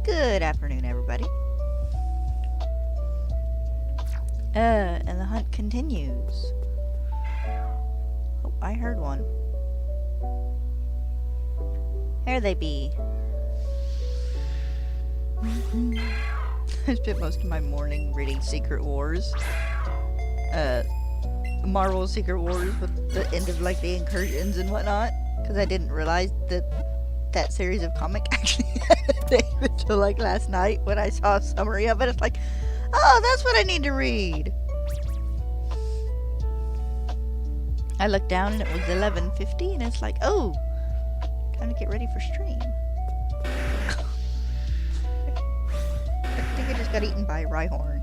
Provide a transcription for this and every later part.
Good afternoon, everybody. And the hunt continues. Oh, I heard one. There they be. I spent most of my morning reading Secret Wars. Marvel Secret Wars with the end of like the incursions and whatnot. Because I didn't realize that series of comic actually had a name until like last night when I saw a summary of it. It's like, oh, that's what I need to read. I looked down and it was 11:50 and it's like, oh, time to get ready for stream. I think I just got eaten by a Rhyhorn.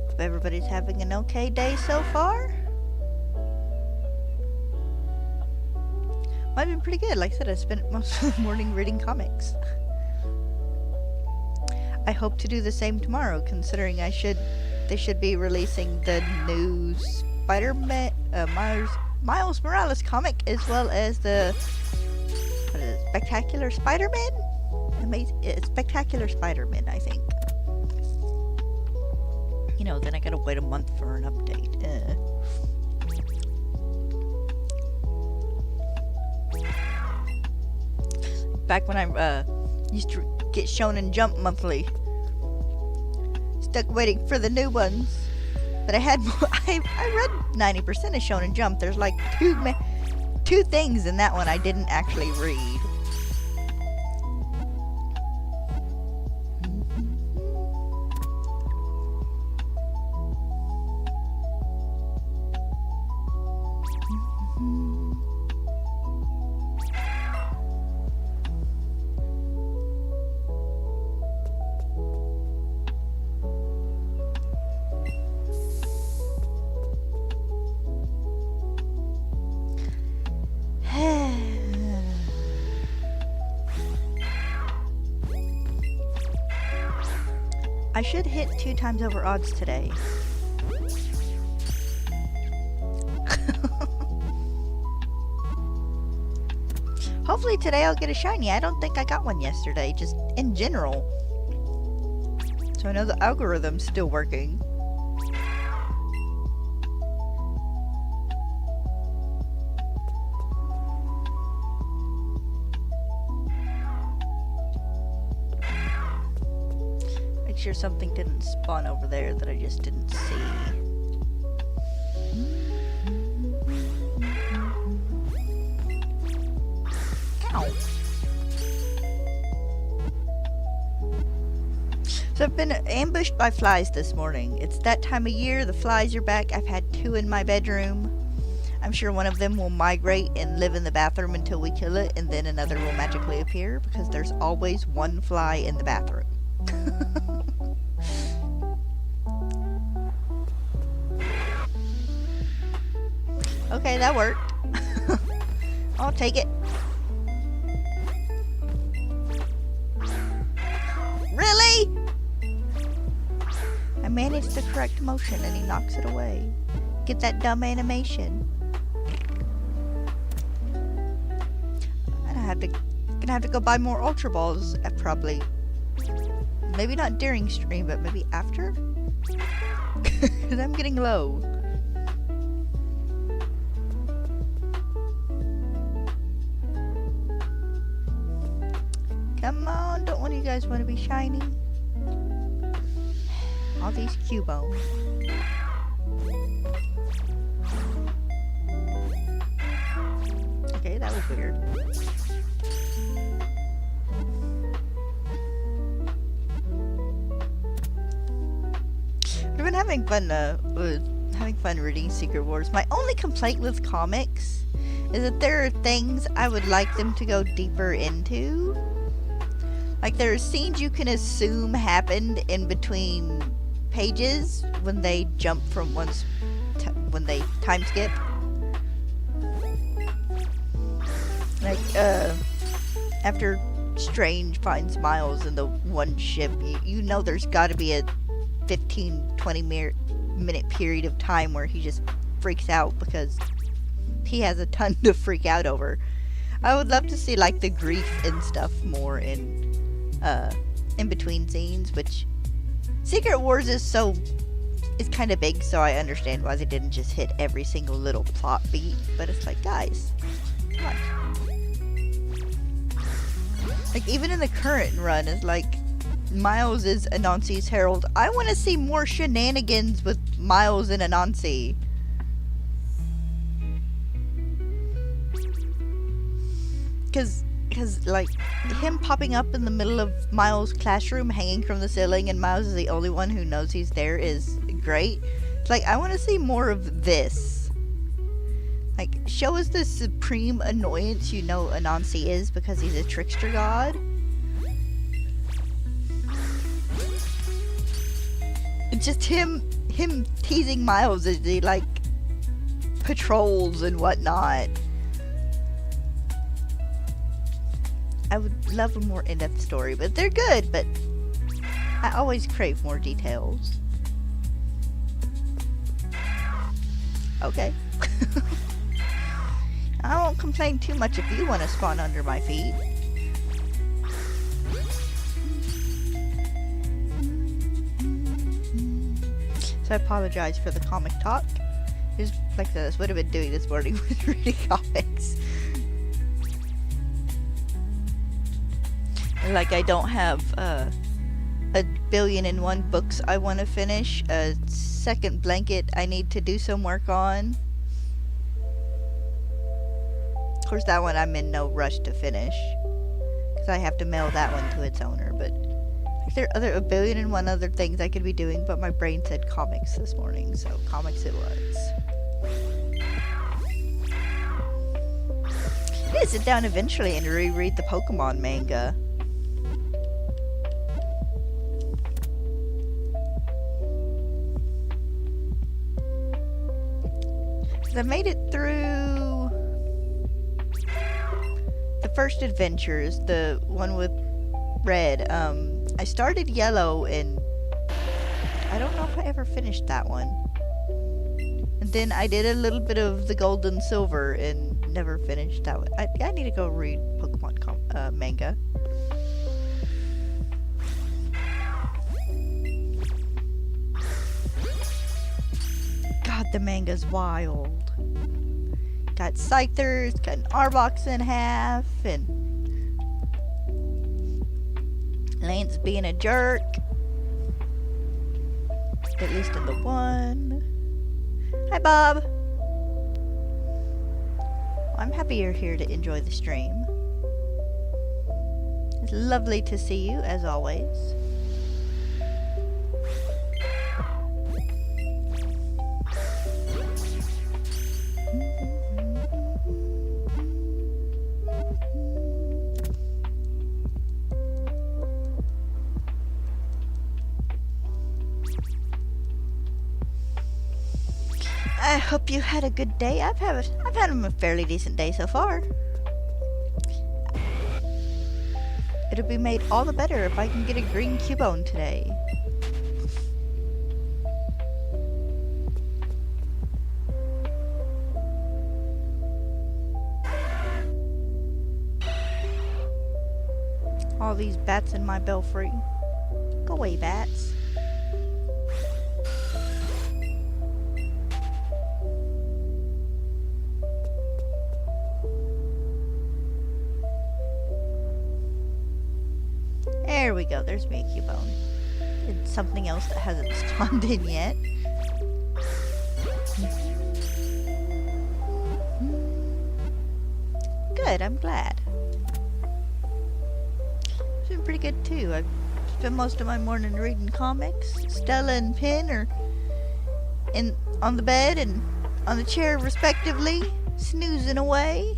Hope everybody's having an okay day so far. Might have been pretty good. Like I said, I spent most of the morning reading comics. I hope to do the same tomorrow, considering they should be releasing the new Spider-Man, Miles Morales comic, as well as the Spectacular Spider-Man? Spectacular Spider-Man, I think. You know, then I gotta wait a month for an update. Back when I used to get Shonen Jump monthly. Stuck waiting for the new ones. But I read 90% of Shonen Jump. There's like two things in that one I didn't actually read. I should hit 2 times over odds today. Hopefully today I'll get a shiny. I don't think I got one yesterday, just in general. So I know the algorithm's still working. Sure something didn't spawn over there that I just didn't see. Ow. So I've been ambushed by flies this morning. It's that time of year, the flies are back. I've had 2 in my bedroom. I'm sure one of them will migrate and live in the bathroom until we kill it, and then another will magically appear, because there's always one fly in the bathroom. Okay, that worked. I'll take it. Really? I managed the correct motion and he knocks it away. Get that dumb animation. And gonna have to go buy more Ultra Balls, probably. Maybe not during stream, but maybe after? Because I'm getting low. Come on, don't one of you guys want to be shiny? All these Cubone. Okay, that was weird. I've been having fun reading Secret Wars. My only complaint with comics is that there are things I would like them to go deeper into. Like, there are scenes you can assume happened in between pages when they jump from when they time skip. Like, after Strange finds Miles in the one ship, you know there's gotta be a 15-20 minute period of time where he just freaks out because he has a ton to freak out over. I would love to see like the grief and stuff more in between scenes, which Secret Wars is kind of big, so I understand why they didn't just hit every single little plot beat, but it's like, guys, come on. Like, even in the current run, it's like, Miles is Anansi's herald. I want to see more shenanigans with Miles and Anansi. Because, like, him popping up in the middle of Miles' classroom, hanging from the ceiling, and Miles is the only one who knows he's there is great. It's like, I want to see more of this. Like, show us the supreme annoyance you know Anansi is because he's a trickster god. It's just him teasing Miles as he, like, patrols and whatnot. I would love a more in-depth story, but they're good, but I always crave more details. Okay. I won't complain too much if you want to spawn under my feet. So I apologize for the comic talk. Just like this would have been doing this morning with reading comics. Like, I don't have a 1,000,001 books I want to finish. A second blanket I need to do some work on. Of course, that one I'm in no rush to finish, because I have to mail that one to its owner. But like, there are a 1,000,001 other things I could be doing, but my brain said comics this morning, so comics it was. I need to sit down eventually and reread the Pokemon manga. I made it through the first adventures, the one with Red. I started Yellow, and I don't know if I ever finished that one. And then I did a little bit of the Gold and Silver and never finished that one. I need to go read Pokemon manga. God, the manga's wild. Got Scythers, got an Arbok in half, and Lance being a jerk. At least in the one. Hi, Bob. I'm happy you're here to enjoy the stream. It's lovely to see you, as always. I hope you had a good day. I've had a fairly decent day so far. It'll be made all the better if I can get a green Cubone today. All these bats in my belfry. Go away, bats. There we go, there's me a Cubone. And something else that hasn't spawned in yet. Good, I'm glad. It's been pretty good too. I've spent most of my morning reading comics. Stella and Pin are on the bed and on the chair respectively, snoozing away.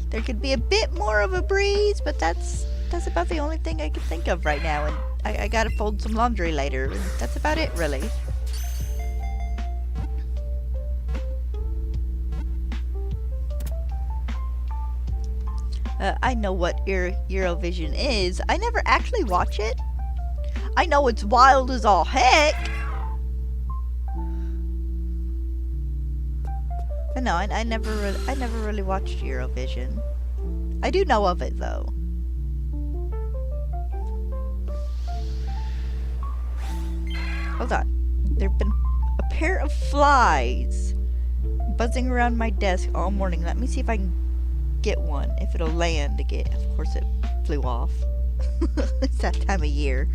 There could be a bit more of a breeze, but that's about the only thing I can think of right now, and I gotta fold some laundry later, and that's about it, really. I know what Eurovision is. I never actually watch it. I know it's wild as all heck. no, I never really watched Eurovision. I do know of it though. Hold on. There've been a pair of flies buzzing around my desk all morning. Let me see if I can get one. If it'll land again. Of course it flew off. It's that time of year.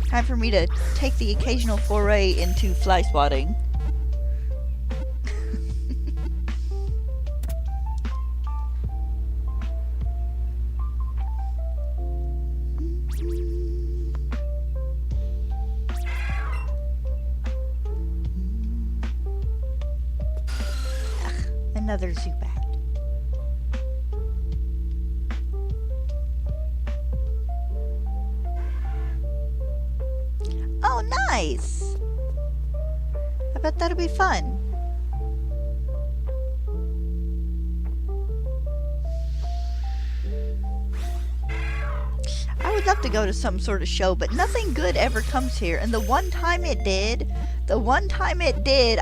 Time for me to take the occasional foray into fly swatting. Another Zubat. Oh, nice! I bet that'll be fun. I would love to go to some sort of show, but nothing good ever comes here. And the one time it did,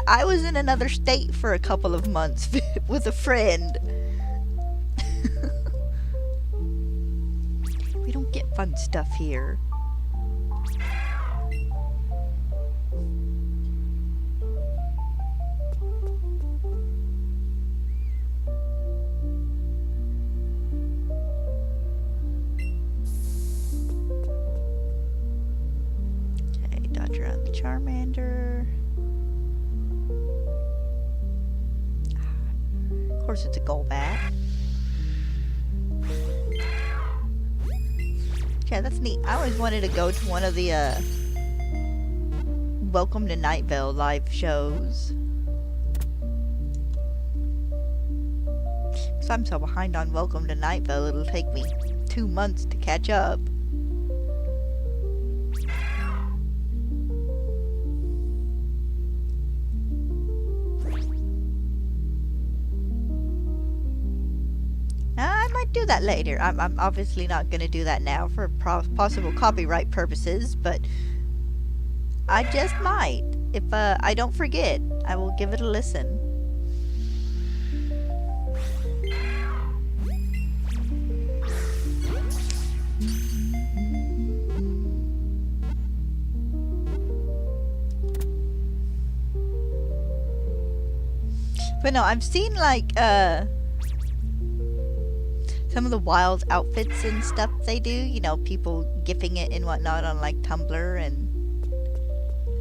I was in another state for a couple of months with a friend. We don't get fun stuff here. Around the Charmander. Of course it's a Golbat. Yeah, that's neat. I always wanted to go to one of the Welcome to Night Vale live shows. Because I'm so behind on Welcome to Night Vale, it'll take me 2 months to catch up. Do that later. I'm obviously not going to do that now for possible copyright purposes, but I just might. If I don't forget, I will give it a listen. But no, I've seen like some of the wild outfits and stuff they do, you know, people gifting it and whatnot on like Tumblr and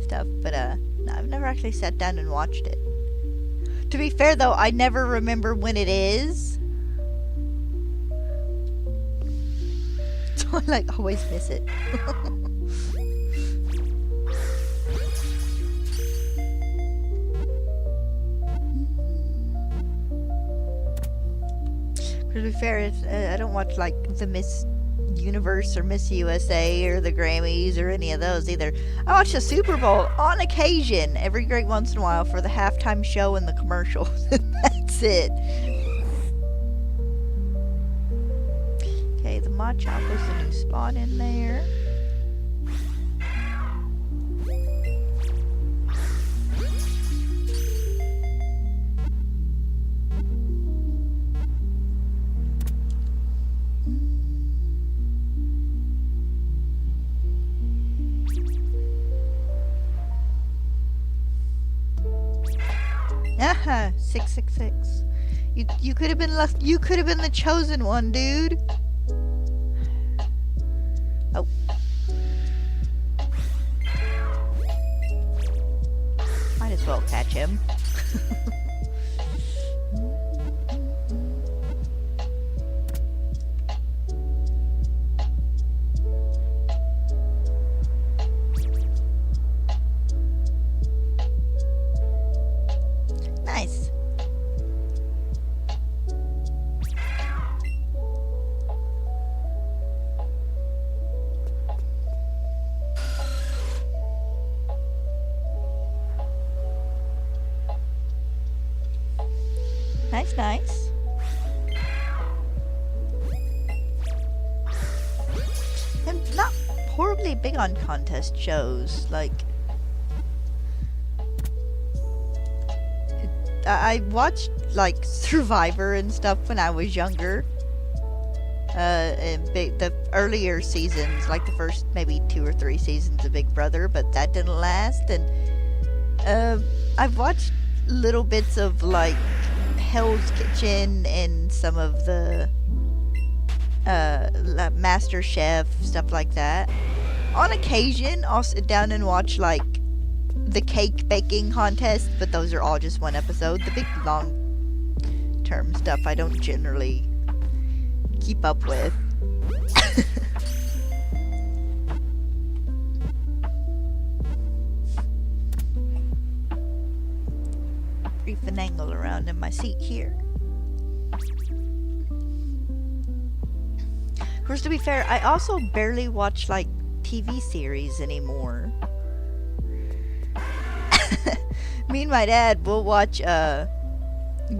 stuff, but no, I've never actually sat down and watched it. To be fair though, I never remember when it is. So I like always miss it. To be fair, I don't watch like the Miss Universe or Miss USA or the Grammys or any of those either. I watch the Super Bowl on occasion, every great once in a while, for the halftime show and the commercials. That's it. Okay, the Machop was the new spawn in there. Aha, 666. You could have been left. You could have been the chosen one, dude. Oh. Might as well catch him. Nice. Nice, nice. And not horrible really big on contest shows. Like, I watched like Survivor and stuff when I was younger. The earlier seasons, like the first maybe 2 or 3 seasons of Big Brother, but that didn't last. And I've watched little bits of like Hell's Kitchen and some of the Master Chef, stuff like that. On occasion, I'll sit down and watch like the cake baking contest, but those are all just one episode. The big long term stuff I don't generally keep up with. Finagle around in my seat here. Of course, to be fair, I also barely watch like TV series anymore. Me and my dad will watch the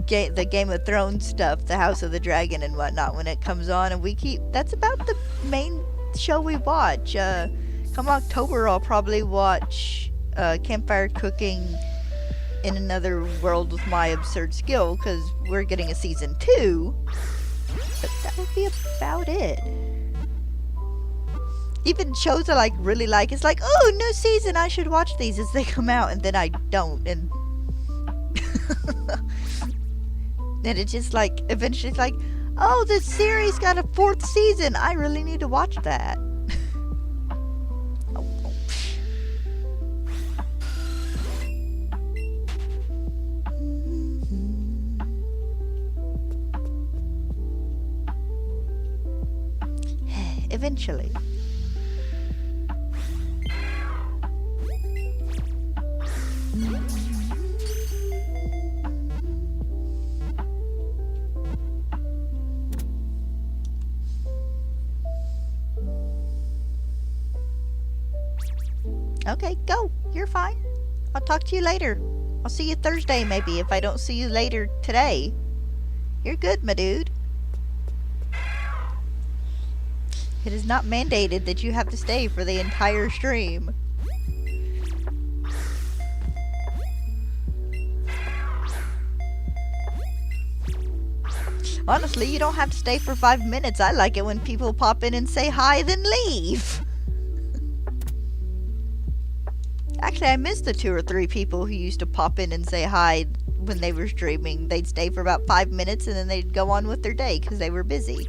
Game of Thrones stuff, the House of the Dragon and whatnot when it comes on, and that's about the main show we watch. Come October, I'll probably watch Campfire Cooking in Another World with My Absurd Skill, because we're getting a season 2, but that would be about it. Even shows I like really like, it's like, oh, new season, I should watch these as they come out, and then I don't, and then it's just like, eventually it's like, oh, this series got a 4th season, I really need to watch that. Eventually. Okay, go. You're fine. I'll talk to you later. I'll see you Thursday maybe if I don't see you later today. You're good, my dude. It is not mandated that you have to stay for the entire stream. Honestly, you don't have to stay for 5 minutes. I like it when people pop in and say hi, then leave. Actually, I miss the 2 or 3 people who used to pop in and say hi when they were streaming. They'd stay for about 5 minutes and then they'd go on with their day because they were busy.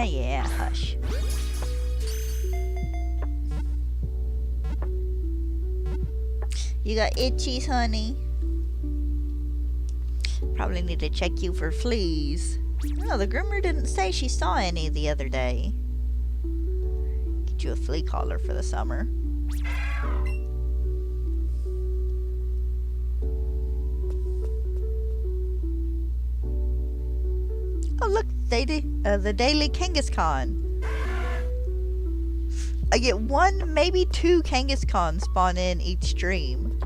Yeah, hush. You got itchies, honey? Probably need to check you for fleas. No, the groomer didn't say she saw any the other day. Get you a flea collar for the summer. Oh, look, the daily Kangaskhan. I get 1, maybe 2 Kangaskhan spawn in each stream.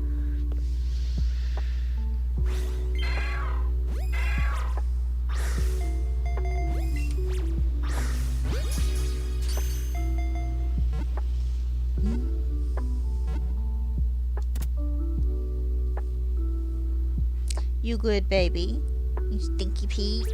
You good, baby? You stinky Pete?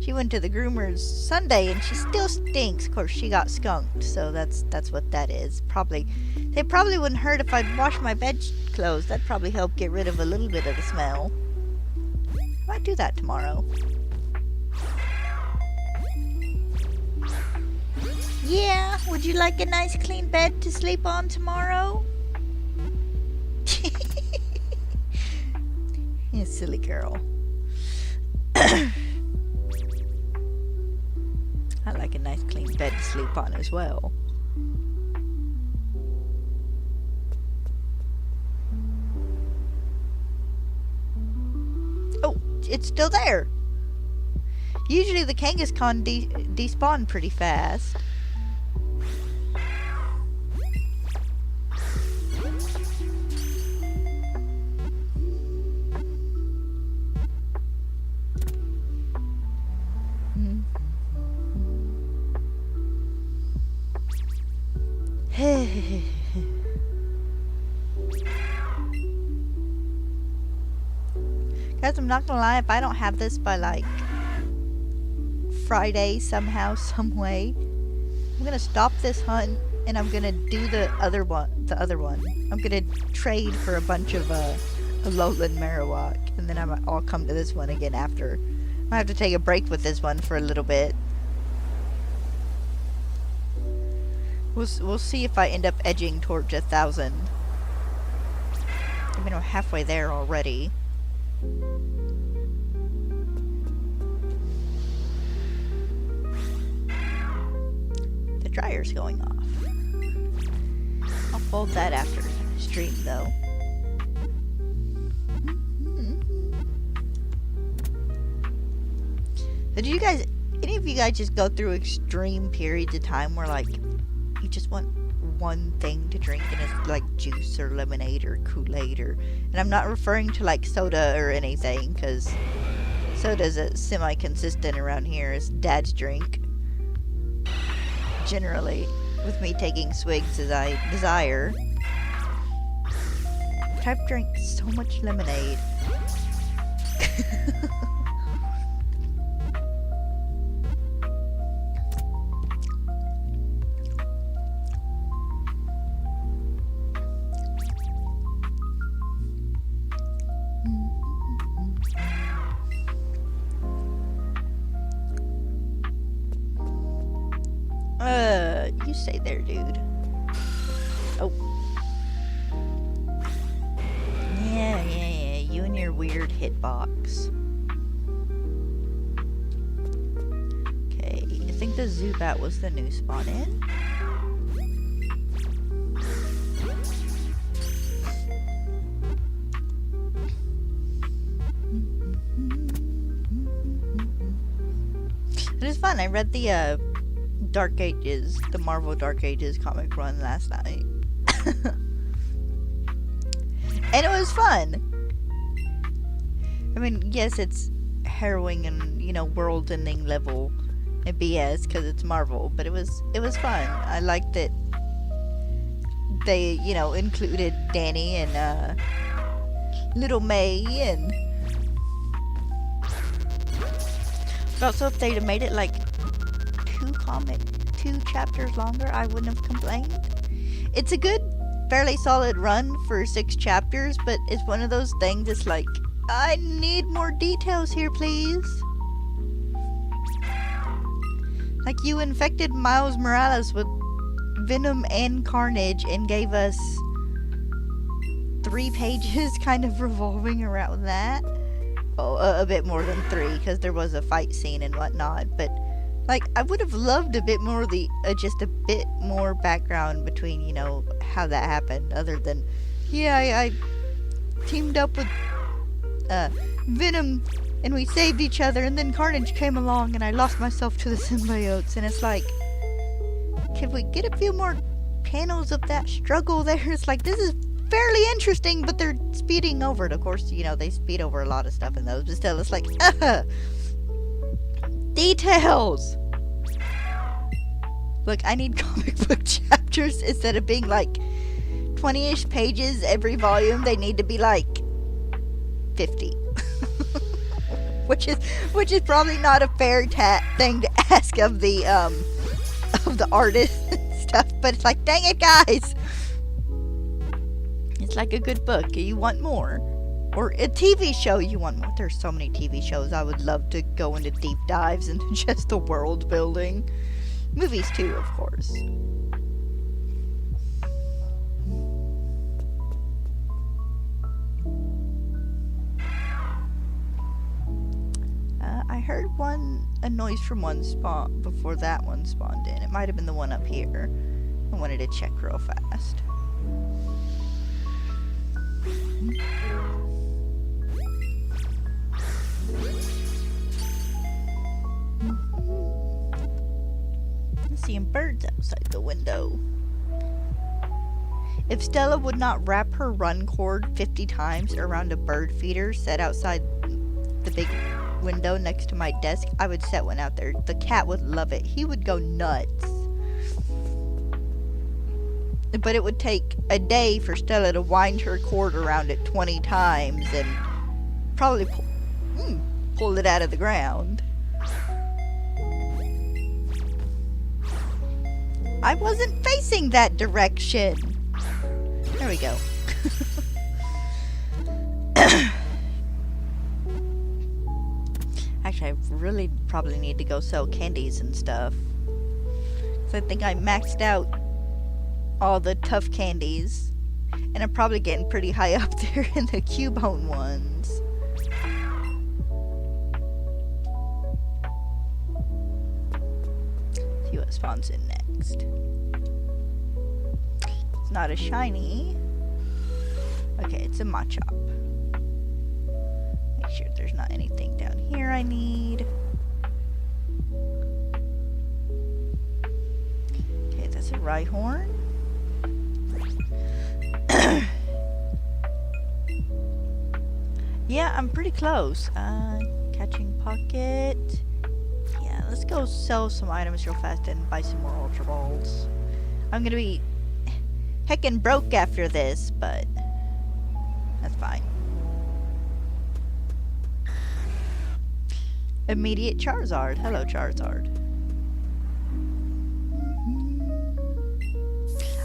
She went to the groomer's Sunday and she still stinks. Of course, she got skunked, so that's what that is. They probably wouldn't hurt if I'd wash my bedclothes. That'd probably help get rid of a little bit of the smell. I might do that tomorrow. Yeah, would you like a nice clean bed to sleep on tomorrow? You silly girl. I like a nice clean bed to sleep on as well. Oh, it's still there. Usually the Kangaskhan despawn pretty fast. Guys, I'm not gonna lie, if I don't have this by like Friday somehow, some way, I'm gonna stop this hunt and I'm gonna do the other one. I'm gonna trade for a bunch of lowland Marowak, and then I'll come to this one again after. I have to take a break with this one for a little bit. We'll see if I end up edging towards 1,000. I mean, I'm halfway there already. The dryer's going off. I'll fold that after stream, though. So do you guys, any of you guys just go through extreme periods of time where, like, you just want one thing to drink and it's like juice or lemonade or Kool-Aid or... And I'm not referring to, like, soda or anything, because soda's a semi-consistent around here as Dad's drink. Generally, with me taking swigs as I desire. But I've drank so much lemonade. You stay there, dude. Oh. Yeah, you and your weird hitbox. Okay, I think the Zubat was the new spawn in. It was fun. I read the, Dark Ages, the Marvel Dark Ages comic run last night. And it was fun. I mean, yes, it's harrowing and, you know, world-ending level and BS because it's Marvel, but it was fun. I liked that they, you know, included Danny and Little May, and but also if they'd have made it like 2 chapters longer, I wouldn't have complained. It's a good, fairly solid run for 6 chapters, but it's one of those things that's like, I need more details here, please. Like, you infected Miles Morales with Venom and Carnage and gave us 3 pages kind of revolving around that. Well, a bit more than 3, because there was a fight scene and whatnot, but like, I would have loved a bit more just a bit more background between, you know, how that happened, other than, yeah, I teamed up with Venom and we saved each other, and then Carnage came along and I lost myself to the symbiotes, and it's like, can we get a few more panels of that struggle there? It's like, this is fairly interesting, but they're speeding over it. Of course, you know, they speed over a lot of stuff in those, but still, it's like, details! Look, I need comic book chapters. Instead of being like 20-ish pages every volume, they need to be like 50. which is probably not a fair thing to ask of the artist and stuff, but it's like, dang it, guys! It's like a good book. You want more. Or a TV show, you want more. There's so many TV shows. I would love to go into deep dives into just the world building. Movies too, of course. I heard a noise from one spawn before that one spawned in. It might have been the one up here. I wanted to check real fast. outside the window. If Stella would not wrap her run cord 50 times around a bird feeder set outside the big window next to my desk, I would set one out there. The cat would love it. He would go nuts. But it would take a day for Stella to wind her cord around it 20 times and probably pull it out of the ground. I wasn't facing that direction. There we go. Actually, I really probably need to go sell candies and stuff. 'Cause I think I maxed out all the tough candies. And I'm probably getting pretty high up there in the Cubone ones. See what spawns in next. It's not a shiny. Okay, it's a Machop. Make sure there's not anything down here I need. Okay, that's a Rhyhorn. Yeah, I'm pretty close. Catching Pocket. Yeah, let's go sell some items real fast and buy some more Ultra Balls. I'm gonna be heckin' broke after this, but that's fine. Immediate Charizard. Hello, Charizard.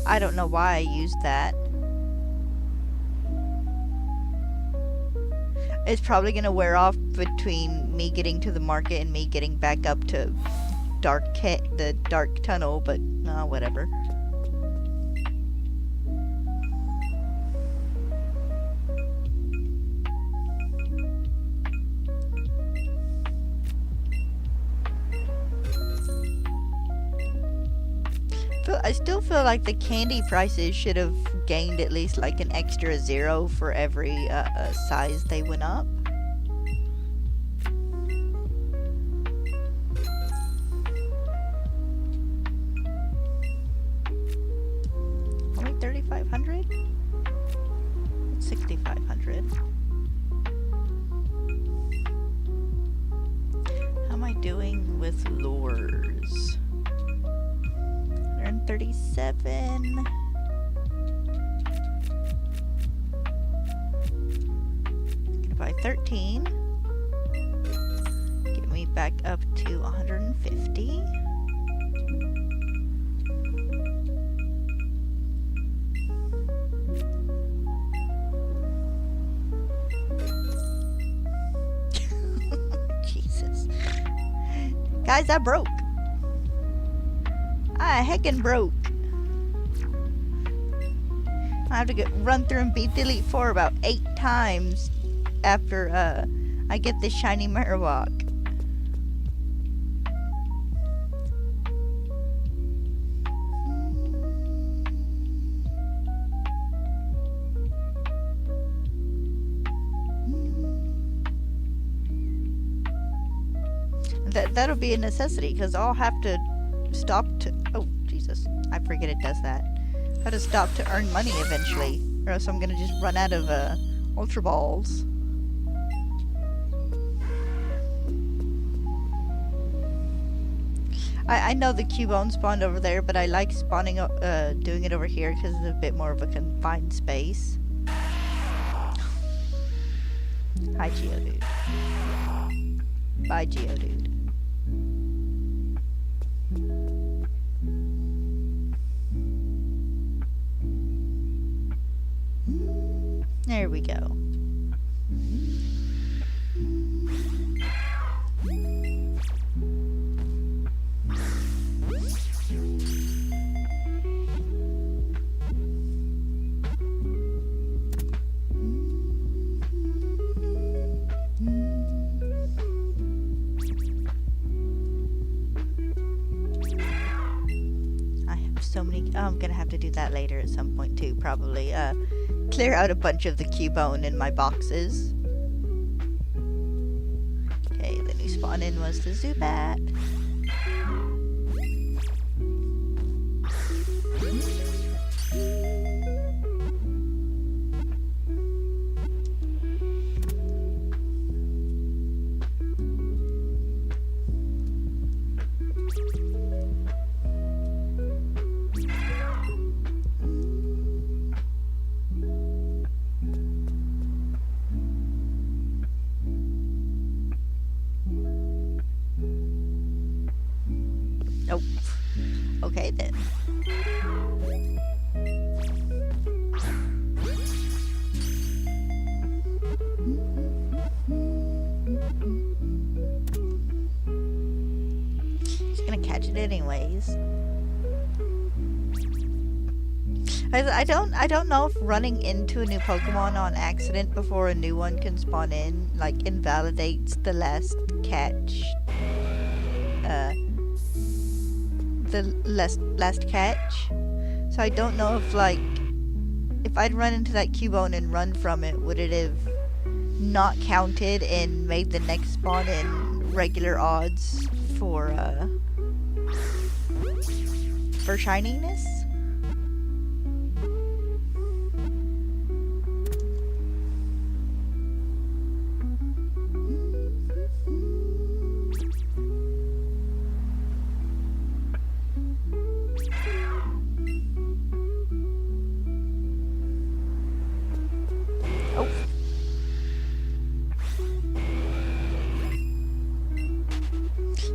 I don't know why I used that. It's probably gonna wear off between me getting to the market and me getting back up to the dark tunnel, but no, whatever. I still feel like the candy prices should have gained at least like an extra 0 for every size they went up. Only 3,500? 6,500. How am I doing with lures? 137. Gonna buy 13. Get me back up to 150. Jesus. Guys, I broke. I heckin' broke. I have to run through and beat the Elite Four about 8 times after I get this shiny Marowak. That'll be a necessity because I'll have to stop to... Oh, Jesus. I forget it does that. I have to stop to earn money eventually, or else I'm gonna just run out of Ultra Balls. I know the Cubone spawned over there, but I like spawning doing it over here because it's a bit more of a confined space. Hi, Geodude. Bye, Geodude. There we go. I have so many. Oh, I'm gonna have to do that later at some point too, probably. Clear out a bunch of the Cubone in my boxes. Okay, the new spawn in was the Zubat. then. Just gonna catch it anyways. I don't know if running into a new Pokemon on accident before a new one can spawn in, like, invalidates the last catch. The last catch. So I don't know if, like, if I'd run into that Cubone and run from it, would it have not counted and made the next spawn in regular odds for shininess?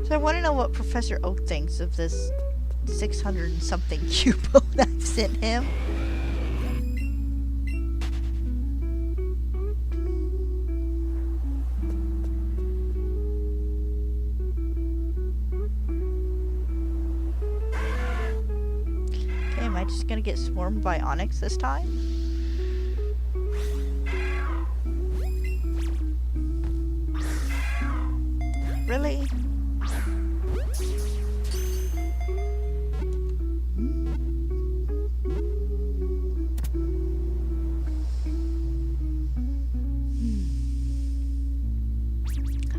So I want to know what Professor Oak thinks of this 600 and something Cubone I've sent him. Okay, am I just gonna get swarmed by Onyx this time? Really?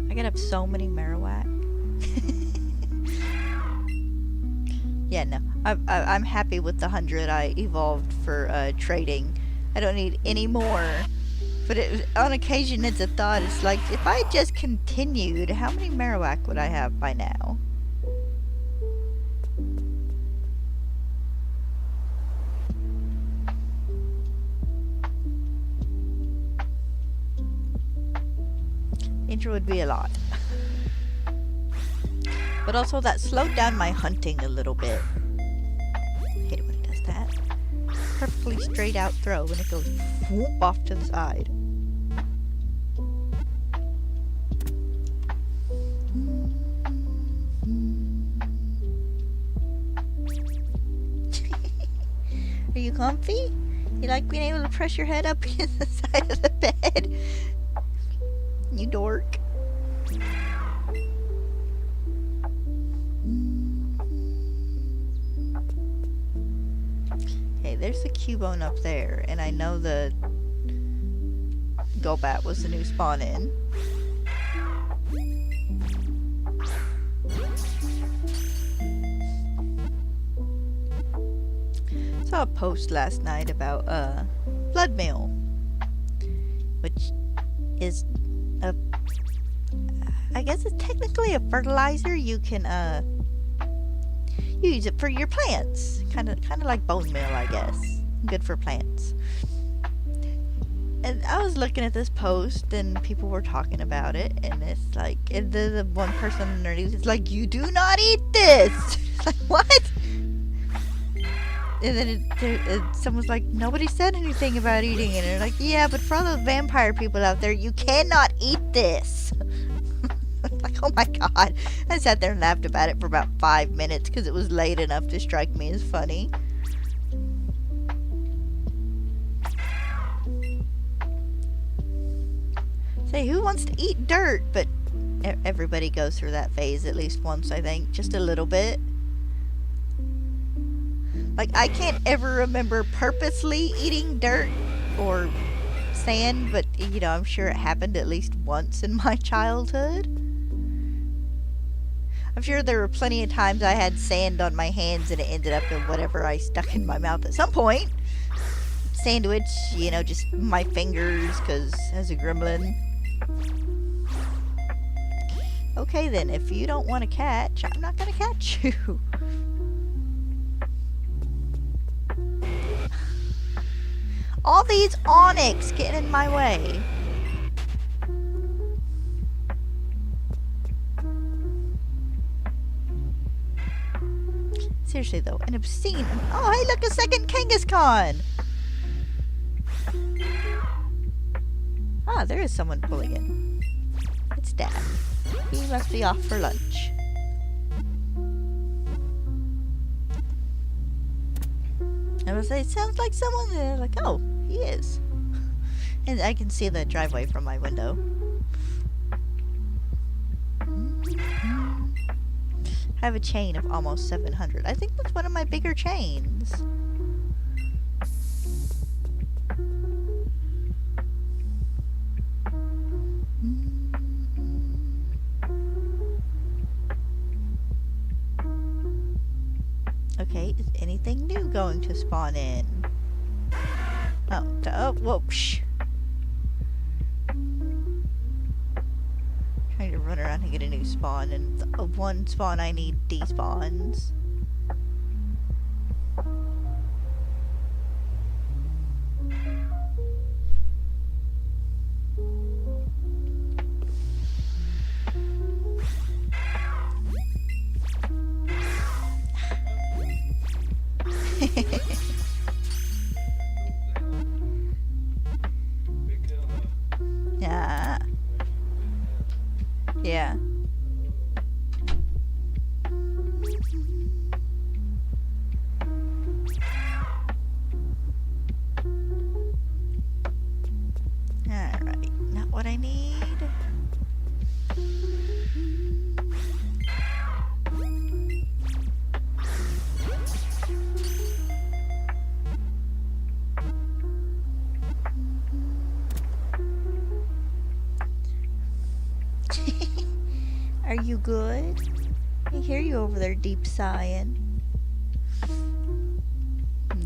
I get up so many Marowak. Yeah, no. I'm happy with the 100 I evolved for trading. I don't need any more. But on occasion it's a thought. It's like, if I just continued, how many Marowak would I have by now? Intro would be a lot. But also that slowed down my hunting a little bit. I hate it when it does that. Perfectly straight out throw and it goes whoop off to the side. Are you comfy? You like being able to press your head up against the side of the bed? You dork. Okay, there's the Cubone up there, and I know the Golbat was the new spawn in. Saw a post last night about blood meal, which is I guess it's technically a fertilizer. You can use it for your plants, kind of like bone meal, I guess. Good for plants. And I was looking at this post, and people were talking about it, and it's like, and the one person underneath is like, "You do not eat this." It's like, what? And then someone's like, "Nobody said anything about eating it." And they're like, "Yeah, but for all those vampire people out there, you cannot eat this." Like, oh my god. I sat there and laughed about it for about 5 minutes because it was late enough to strike me as funny. Say, who wants to eat dirt? But everybody goes through that phase at least once, I think. Just a little bit. Like, I can't ever remember purposely eating dirt or sand, but, you know, I'm sure it happened at least once in my childhood. I'm sure there were plenty of times I had sand on my hands and it ended up in whatever I stuck in my mouth at some point. Sandwich, you know, just my fingers, because as a gremlin. Okay then, if you don't want to catch, I'm not going to catch you. All these Onyx getting in my way. Seriously though, an obscene. Oh, hey, look, a second Kangaskhan! Ah, there is someone pulling in. It's Dad. He must be off for lunch. I was like, it sounds like someone there. Like, oh, he is. And I can see the driveway from my window. I have a chain of almost 700. I think that's one of my bigger chains. Okay, is anything new going to spawn in? Oh, whoa, psh. Trying to run around and get a new spawn, and one spawn I need despawns. Yeah. Yeah. Alright, not what I need. Are you good? I hear you over there deep sighing.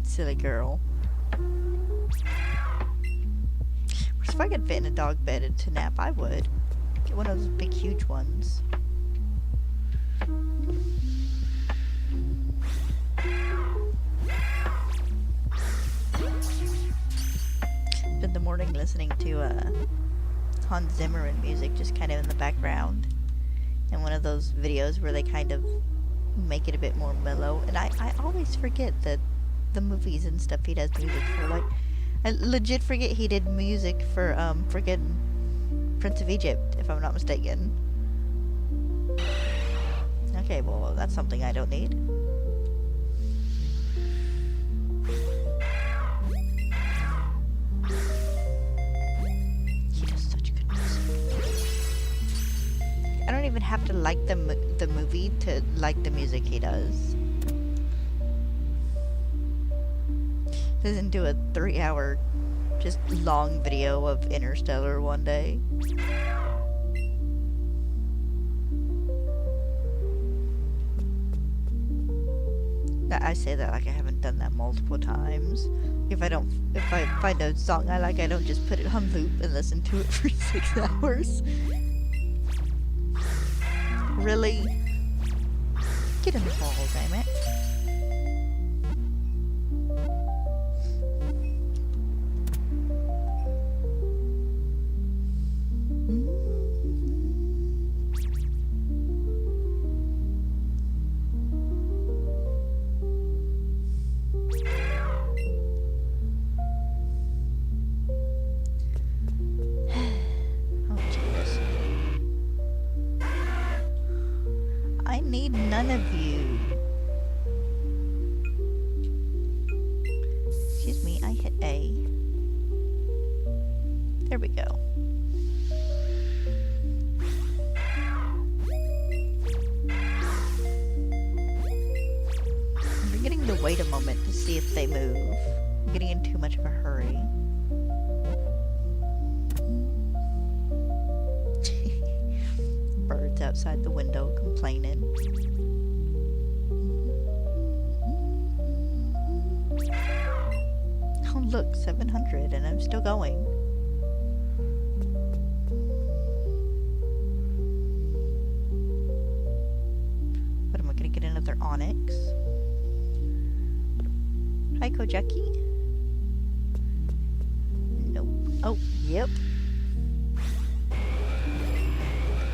Silly girl. If I could fit in a dog bed to nap, I would. Get one of those big, huge ones. Spend the morning listening to Hans Zimmer music just kind of in the background. And one of those videos where they kind of make it a bit more mellow. And I always forget that the movies and stuff he does music for. Like, I legit forget he did music for friggin' Prince of Egypt, if I'm not mistaken. Okay, well, that's something I don't need. He does such good music. I don't even have to like the movie to like the music he does. Doesn't do a 3-hour just long video of Interstellar one day. I say that like I haven't done that multiple times. If I find a song I like, I don't just put it on loop and listen to it for 6 hours. Really? Get in the ball, damn it. I need none of you. Excuse me, I hit A. There we go. I'm forgetting to wait a moment to see if they move. I'm getting in too much of a hurry. Birds outside the window complaining. Oh look, 700 and I'm still going. What am I gonna get another onyx? Hi Kojaki. Nope. Oh, yep.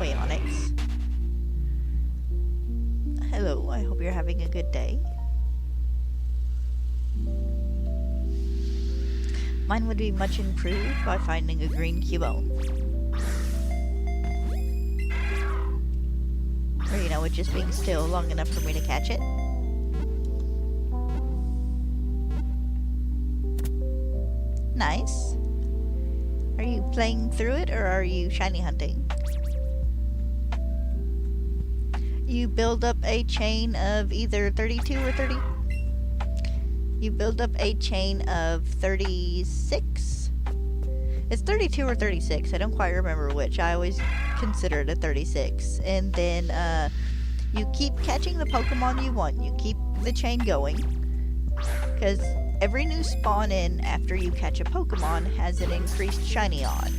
Onyx. Hello, I hope you're having a good day. Mine would be much improved by finding a green Cubone. Or, you know, it just being still long enough for me to catch it. Nice. Are you playing through it or are you shiny hunting? You build up a chain of either 32 or 30. You build up a chain of 36. It's 32 or 36. I don't quite remember which. I always consider it a 36. And then you keep catching the Pokemon you want. You keep the chain going. Because every new spawn in after you catch a Pokemon has an increased shiny odd.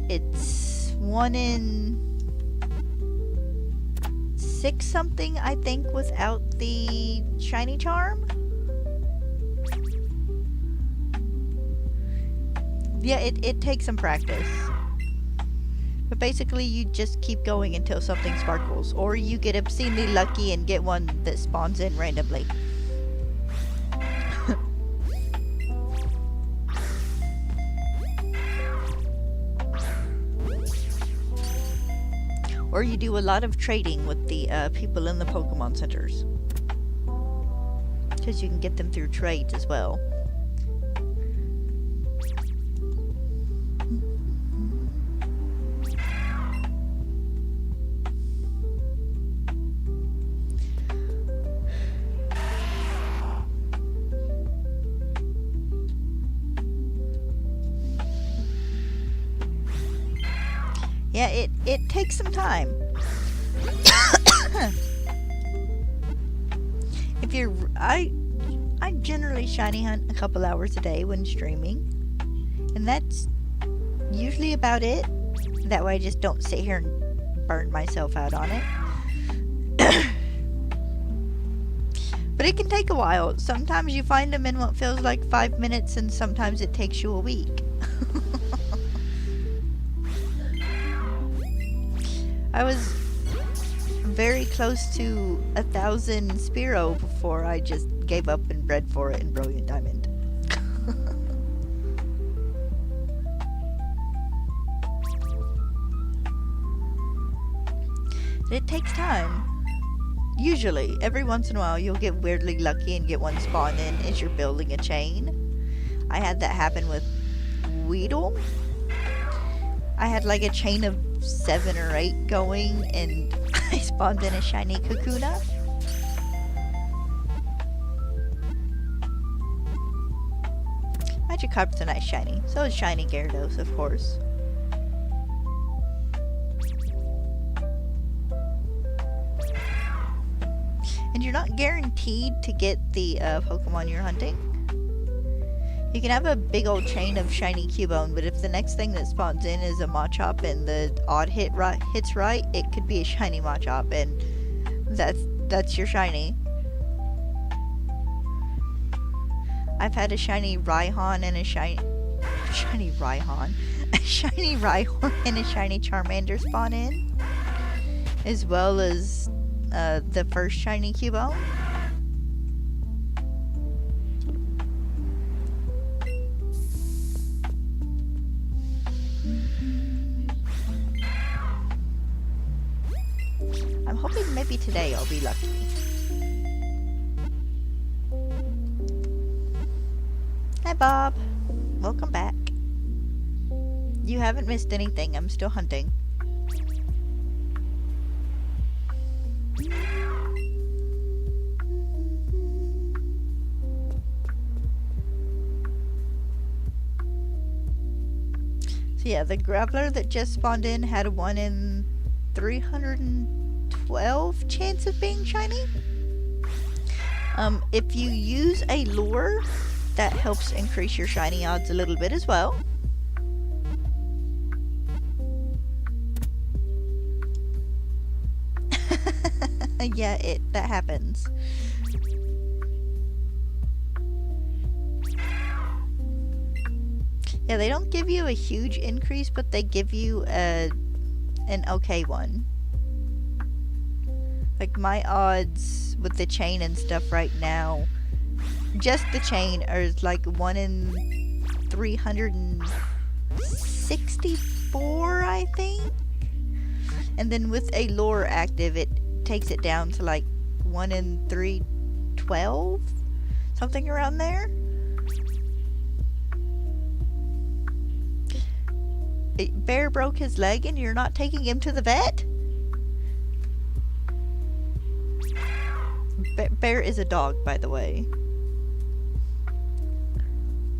It's 1 in 6 something, I think, without the shiny charm. Yeah, it takes some practice. But basically, you just keep going until something sparkles. Or you get obscenely lucky and get one that spawns in randomly. Or you do a lot of trading with the people in the Pokemon centers. Because you can get them through trades as well. Yeah, it takes some time. If you're... I generally shiny hunt a couple hours a day when streaming. And that's usually about it. That way I just don't sit here and burn myself out on it. But it can take a while. Sometimes you find them in what feels like 5 minutes, and sometimes it takes you a week. I was very close to 1,000 Spearow before I just gave up and bred for it in Brilliant Diamond. It takes time. Usually, every once in a while, you'll get weirdly lucky and get one spawn in as you're building a chain. I had that happen with Weedle. I had like a chain of 7 or 8 going, and I spawned in a shiny Kakuna. Magikarp's a nice shiny. So is shiny Gyarados, of course. And you're not guaranteed to get the Pokemon you're hunting. You can have a big old chain of shiny Cubone, but if the next thing that spawns in is a Machop and the odd hits right, it could be a shiny Machop, and that's your shiny. I've had a shiny Rhyhorn and a shiny Rhyhorn and a shiny Charmander spawn in, as well as the first shiny Cubone. I'm hoping maybe today I'll be lucky. Hi Bob, welcome back. You haven't missed anything, I'm still hunting. So yeah, the Graveler that just spawned in had a 1 in 312 chance of being shiny. If you use a lure, that helps increase your shiny odds a little bit as well. Yeah, that happens. Yeah, they don't give you a huge increase, but they give you an okay one. Like my odds with the chain and stuff right now, just the chain, are like 1 in 364, I think. And then with a lure active, it takes it down to like 1 in 312, something around there. Bear broke his leg and you're not taking him to the vet? Bear is a dog, by the way.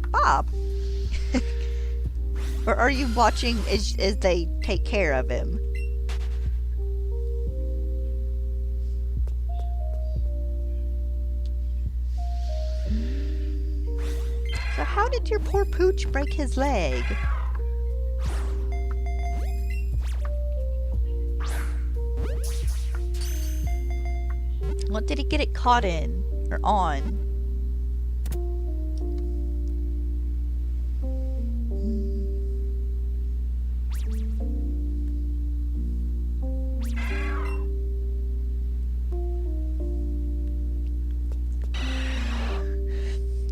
Bob! Or are you watching as they take care of him? So how did your poor pooch break his leg? What did he get it caught in? Or on?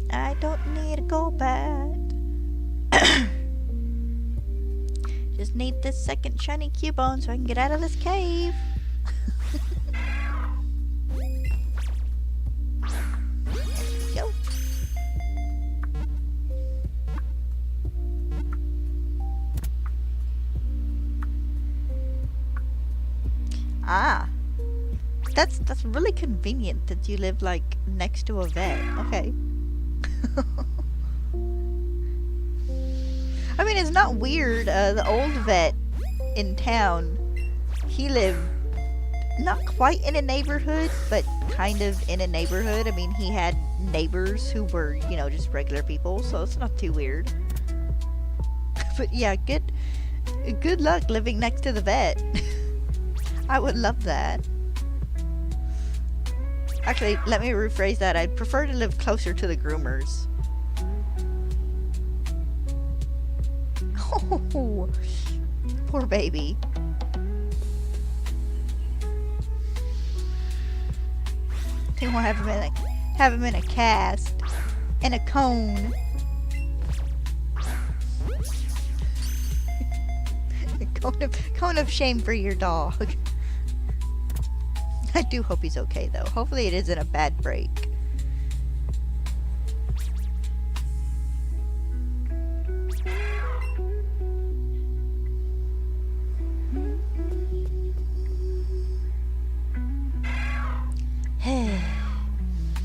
I don't need to go bad. Just need this second shiny Cubone so I can get out of this cave. Go. Ah. That's really convenient that you live like next to a vet. Okay. I mean, it's not weird. The old vet in town, he lived not quite in a neighborhood, but kind of in a neighborhood. I mean, he had neighbors who were, you know, just regular people, so it's not too weird. But yeah, good luck living next to the vet. I would love that. Actually, let me rephrase that. I'd prefer to live closer to the groomers. Oh, poor baby. They won't have him in a cast, in a cone. Cone of shame for your dog. I do hope he's okay, though. Hopefully it isn't a bad break.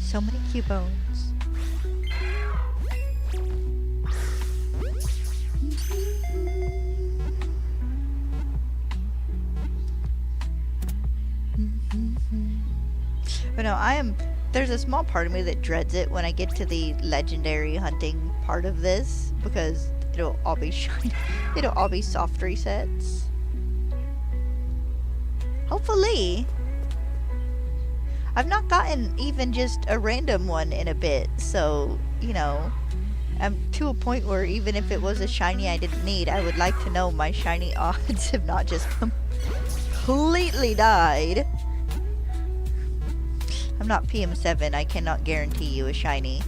So many Cubones. But no, there's a small part of me that dreads it when I get to the legendary hunting part of this, because it'll all be shiny. It'll all be soft resets. Hopefully. I've not gotten even just a random one in a bit, so, you know, I'm to a point where even if it was a shiny I didn't need, I would like to know my shiny odds have not just completely died. I'm not PM7, I cannot guarantee you a shiny.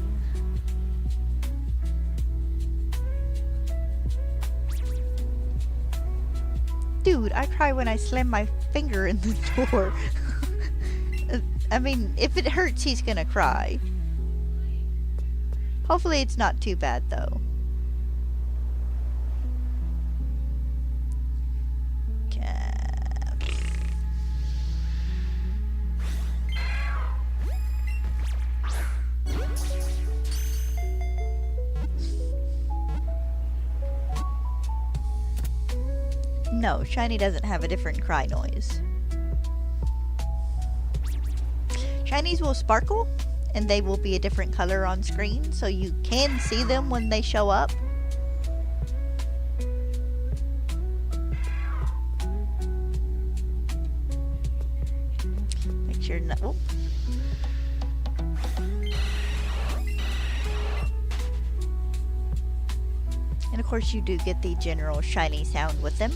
Dude, I cry when I slam my finger in the door. I mean, if it hurts, he's gonna cry. Hopefully it's not too bad, though. No, shiny doesn't have a different cry noise. Shinies will sparkle, and they will be a different color on screen, so you can see them when they show up. Make sure not... Oh. And of course you do get the general shiny sound with them.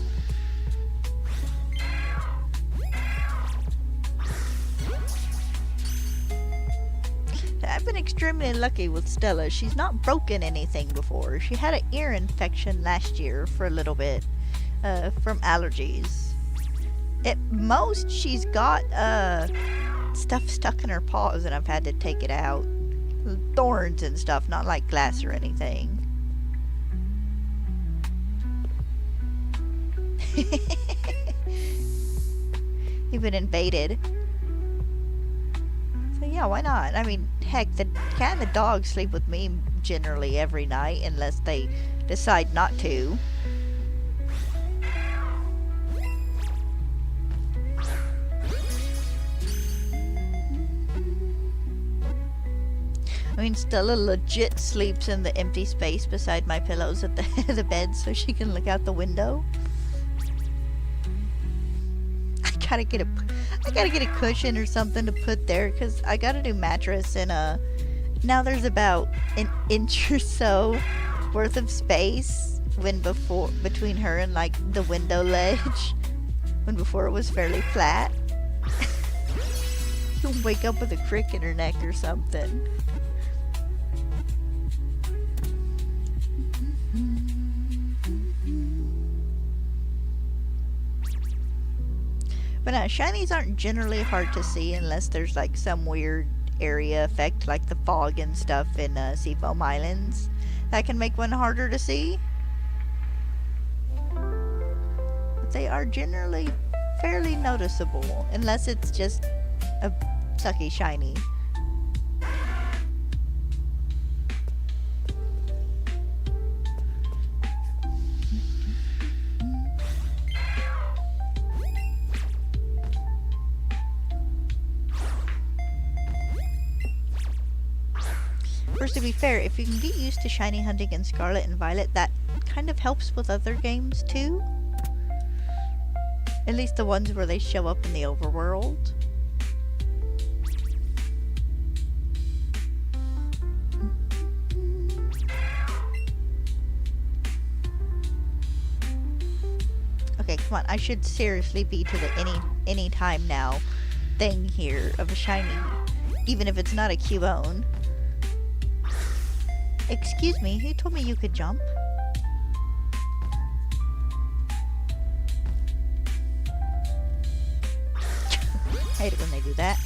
extremely lucky with Stella. She's not broken anything before. She had an ear infection last year for a little bit from allergies. At most, she's got stuff stuck in her paws and I've had to take it out. Thorns and stuff, not like glass or anything. You've been invaded. So yeah, why not? I mean, heck, the cat and the dog sleep with me generally every night unless they decide not to. I mean, Stella legit sleeps in the empty space beside my pillows at the head of the bed so she can look out the window. I gotta get a cushion or something to put there because I gotta do mattress and now there's about an inch or so worth of space between her and like the window ledge when before it was fairly flat. You'll wake up with a crick in her neck or something. But shinies aren't generally hard to see unless there's like some weird area effect like the fog and stuff in Seafoam Islands. That can make one harder to see. But they are generally fairly noticeable unless it's just a sucky shiny. First, to be fair, if you can get used to shiny hunting in Scarlet and Violet, that kind of helps with other games too. At least the ones where they show up in the overworld. Okay, come on. I should seriously be to the any time now thing here of a shiny, even if it's not a Cubone. Excuse me, who told me you could jump? I hate it when they do that.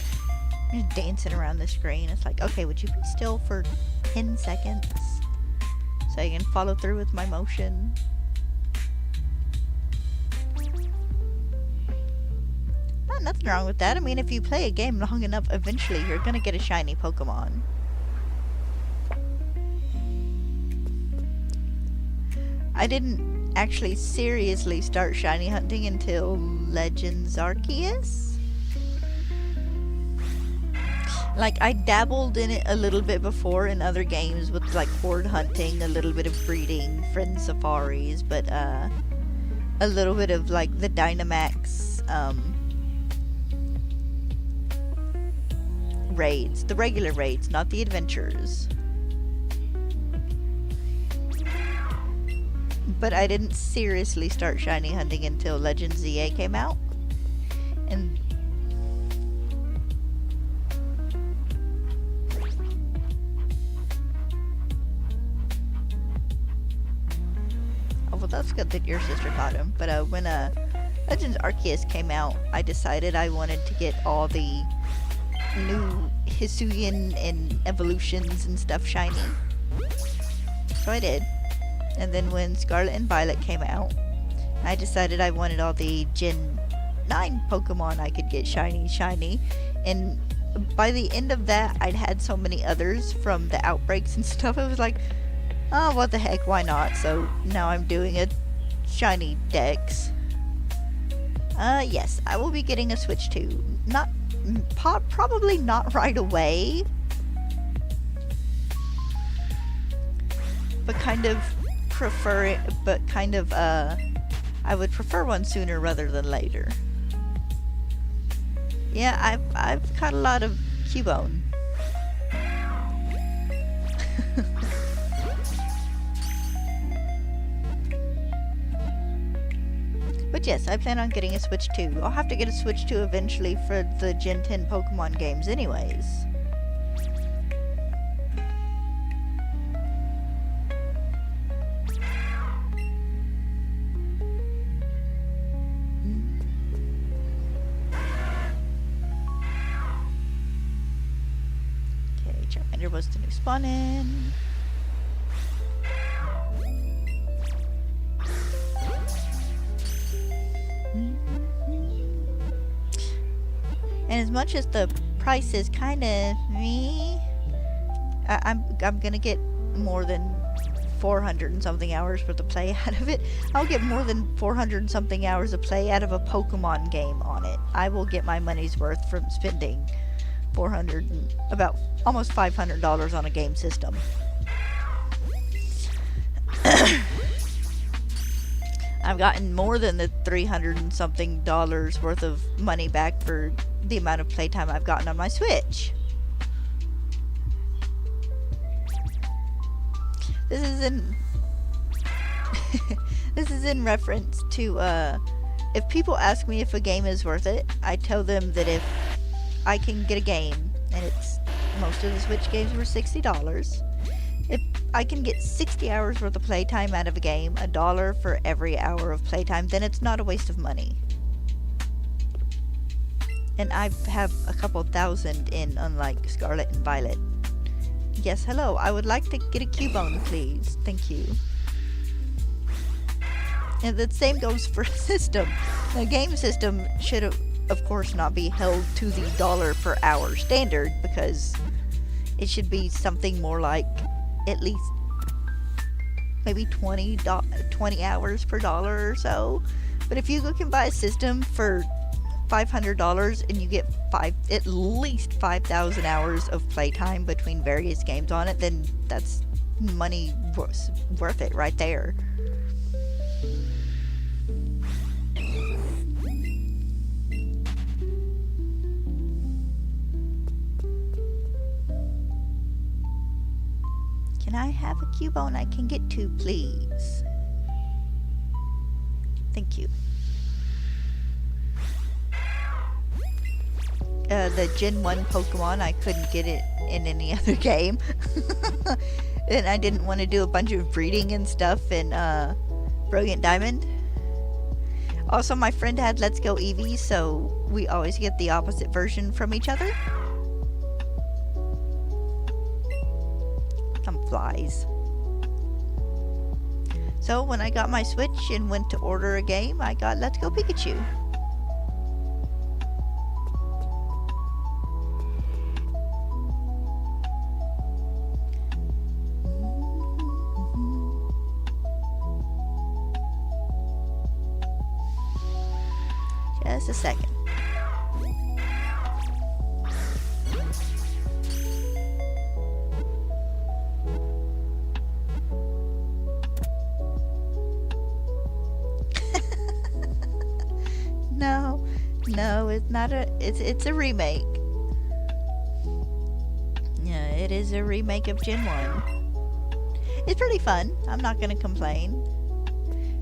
I'm just dancing around the screen. It's like, okay, would you be still for 10 seconds? So I can follow through with my motion. Nothing wrong with that. I mean, if you play a game long enough, eventually you're gonna get a shiny Pokemon. I didn't actually seriously start shiny hunting until Legends Arceus. Like, I dabbled in it a little bit before in other games with like horde hunting, a little bit of breeding, friend safaris, but a little bit of like the Dynamax raids, the regular raids, not the adventures. But I didn't seriously start shiny hunting until Legends ZA came out. And oh, well, that's good that your sister caught him. But when Legends Arceus came out, I decided I wanted to get all the new Hisuian and evolutions and stuff shiny. So I did. And then when Scarlet and Violet came out, I decided I wanted all the Gen 9 Pokemon I could get shiny. And by the end of that, I'd had so many others from the outbreaks and stuff. It was like, oh, what the heck, why not? So now I'm doing a shiny dex. Yes, I will be getting a Switch too. Probably not right away. But kind of prefer it, but kind of, I would prefer one sooner rather than later. Yeah, I've caught a lot of Cubone. But yes, I plan on getting a Switch 2. I'll have to get a Switch 2 eventually for the Gen 10 Pokemon games anyways. There was the new spawn in. And as much as the price is kind of me, I'm gonna get more than 400 and something hours worth of play out of it. I'll get more than 400 and something hours of play out of a Pokemon game on it. I will get my money's worth from spending about almost $500 on a game system. I've gotten more than the 300 and something dollars worth of money back for the amount of playtime I've gotten on my Switch. This is in reference to if people ask me if a game is worth it, I tell them that if I can get a game, and most of the Switch games were $60. If I can get 60 hours worth of playtime out of a game, $1 for every hour of playtime, then it's not a waste of money. And I have a couple thousand in, unlike Scarlet and Violet. Yes, hello, I would like to get a Cubone, please. Thank you. And the same goes for a system. The game system should, of course, not be held to the $1 per hour standard, because it should be something more like at least maybe 20 hours per dollar or so. But if you can buy a system for $500 and you get at least 5,000 hours of playtime between various games on it, then that's money worth it right there. Can I have a Cubone I can get to, please? Thank you. The Gen 1 Pokemon, I couldn't get it in any other game. And I didn't want to do a bunch of breeding and stuff in Brilliant Diamond. Also, my friend had Let's Go Eevee, so we always get the opposite version from each other. Some flies. So when I got my Switch and went to order a game, I got Let's Go Pikachu. Just a second. No, it's not it's a remake. Yeah, it is a remake of Gen 1. It's pretty fun. I'm not gonna complain.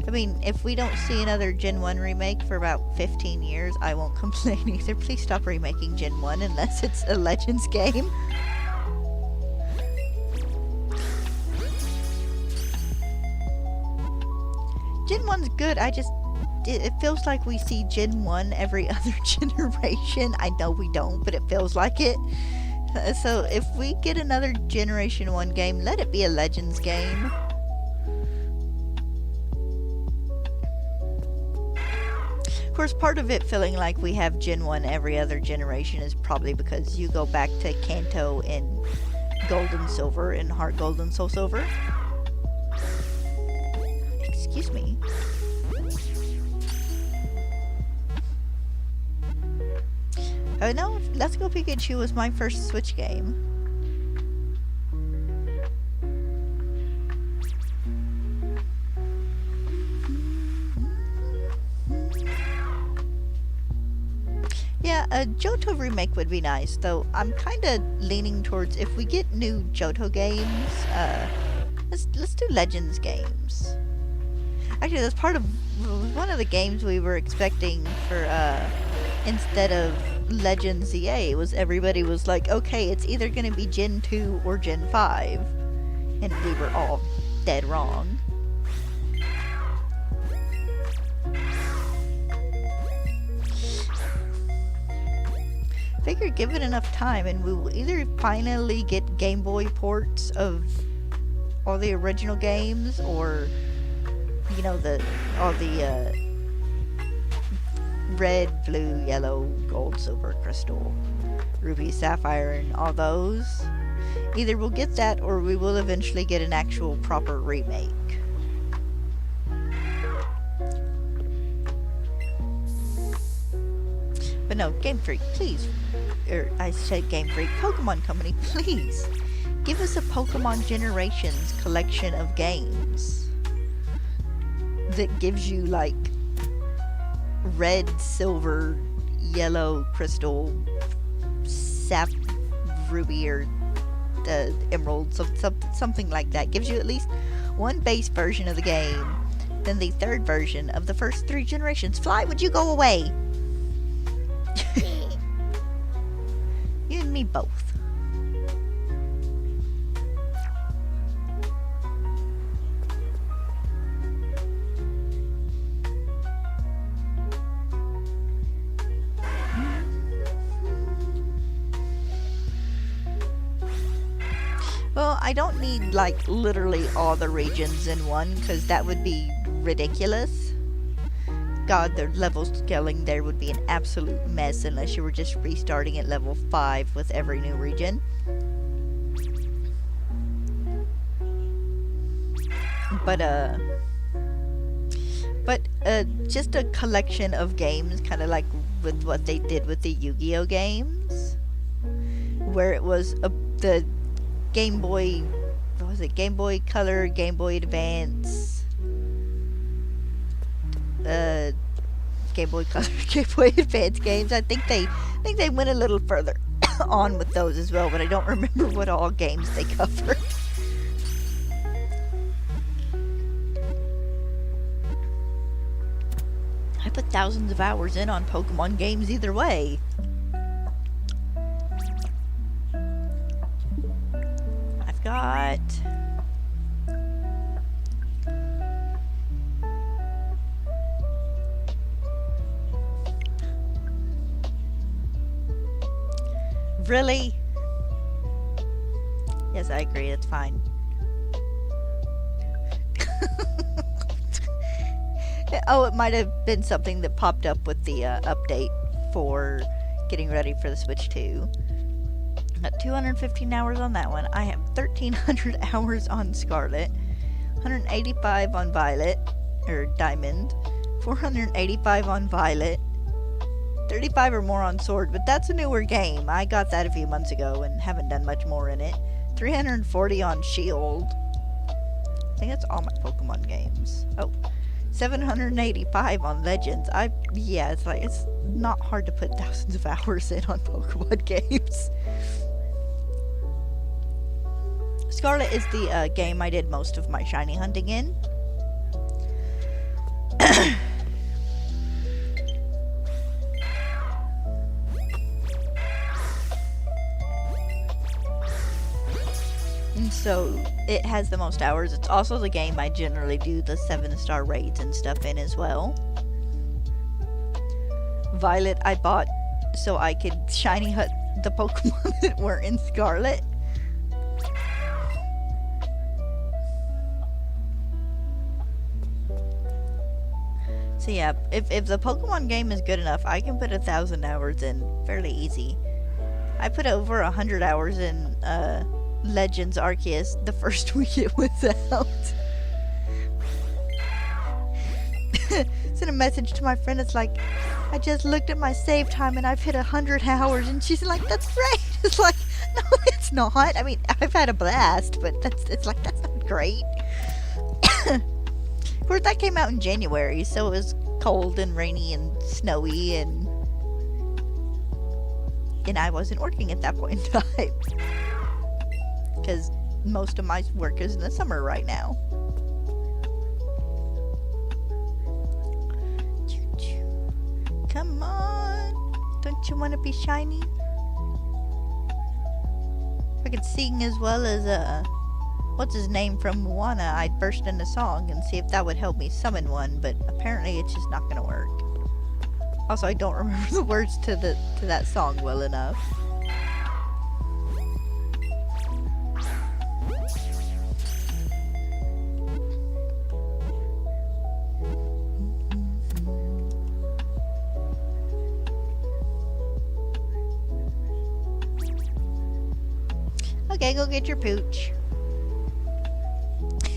I mean, if we don't see another Gen 1 remake for about 15 years, I won't complain either. Please stop remaking Gen 1 unless it's a Legends game. Gen 1's good, it feels like we see Gen 1 every other generation. I know we don't, but it feels like it. So if we get another Generation 1 game, let it be a Legends game. Of course, part of it feeling like we have Gen 1 every other generation is probably because you go back to Kanto and Gold and Silver and Heart Gold and Soul Silver. Excuse me. Oh no, Let's Go Pikachu was my first Switch game. Yeah, a Johto remake would be nice, though I'm kind of leaning towards if we get new Johto games, let's do Legends games. Actually, that's part of one of the games we were expecting for instead of Legends EA everybody was like, okay, it's either going to be Gen 2 or Gen 5, and we were all dead wrong. figure give it enough time and we will either finally get Game Boy ports of all the original games, or you know, all the red, blue, yellow, gold, silver, crystal, ruby, sapphire, and all those. Either we'll get that or we will eventually get an actual proper remake. But no, Game Freak, please, I said Game Freak, Pokemon Company, please, give us a Pokemon Generations collection of games that gives you, like, red, silver, yellow, crystal, sap, ruby, or emerald, something like that. Gives you at least one base version of the game, then the third version of the first 3 generations. Fly, would you go away? You and me both. Well, I don't need, like, literally all the regions in one, because that would be ridiculous. God, the level scaling there would be an absolute mess unless you were just restarting at level 5 with every new region. But just a collection of games, kind of like with what they did with the Yu-Gi-Oh games, where it was the Game Boy, what was it? Game Boy Color, Game Boy Advance, Game Boy Color, Game Boy Advance games. I think they went a little further on with those as well, but I don't remember what all games they covered. I put thousands of hours in on Pokemon games either way. I've got really? Yes, I agree, it's fine. Oh, it might have been something that popped up with the update for getting ready for the Switch 2. Got 215 hours on that one. I have 1,300 hours on Scarlet, 185 on Violet, or Diamond, 485 on Violet, 35 or more on Sword, but that's a newer game. I got that a few months ago and haven't done much more in it. 340 on Shield. I think that's all my Pokemon games. Oh. 785 on Legends. Yeah, it's not hard to put thousands of hours in on Pokemon games. Scarlet is the game I did most of my shiny hunting in. And so it has the most hours. It's also the game I generally do the 7-star raids and stuff in as well. Violet I bought so I could shiny hunt the Pokemon that were in Scarlet. So yeah, if the Pokemon game is good enough, I can put 1,000 hours in fairly easy. I put over 100 hours in Legends Arceus the first week it was out. Sent a message to my friend, it's like, I just looked at my save time and I've hit 100 hours, and she's like, that's great. It's like, no, it's not. I mean, I've had a blast, but it's like, that's not great. Of course, that came out in January, so it was cold and rainy and snowy, and I wasn't working at that point in time. Because most of my work is in the summer right now. Come on! Don't you want to be shiny? If I could sing as well as, what's his name from Moana, I'd burst into song and see if that would help me summon one, but apparently it's just not gonna work. Also, I don't remember the words to that song well enough. Okay, go get your pooch.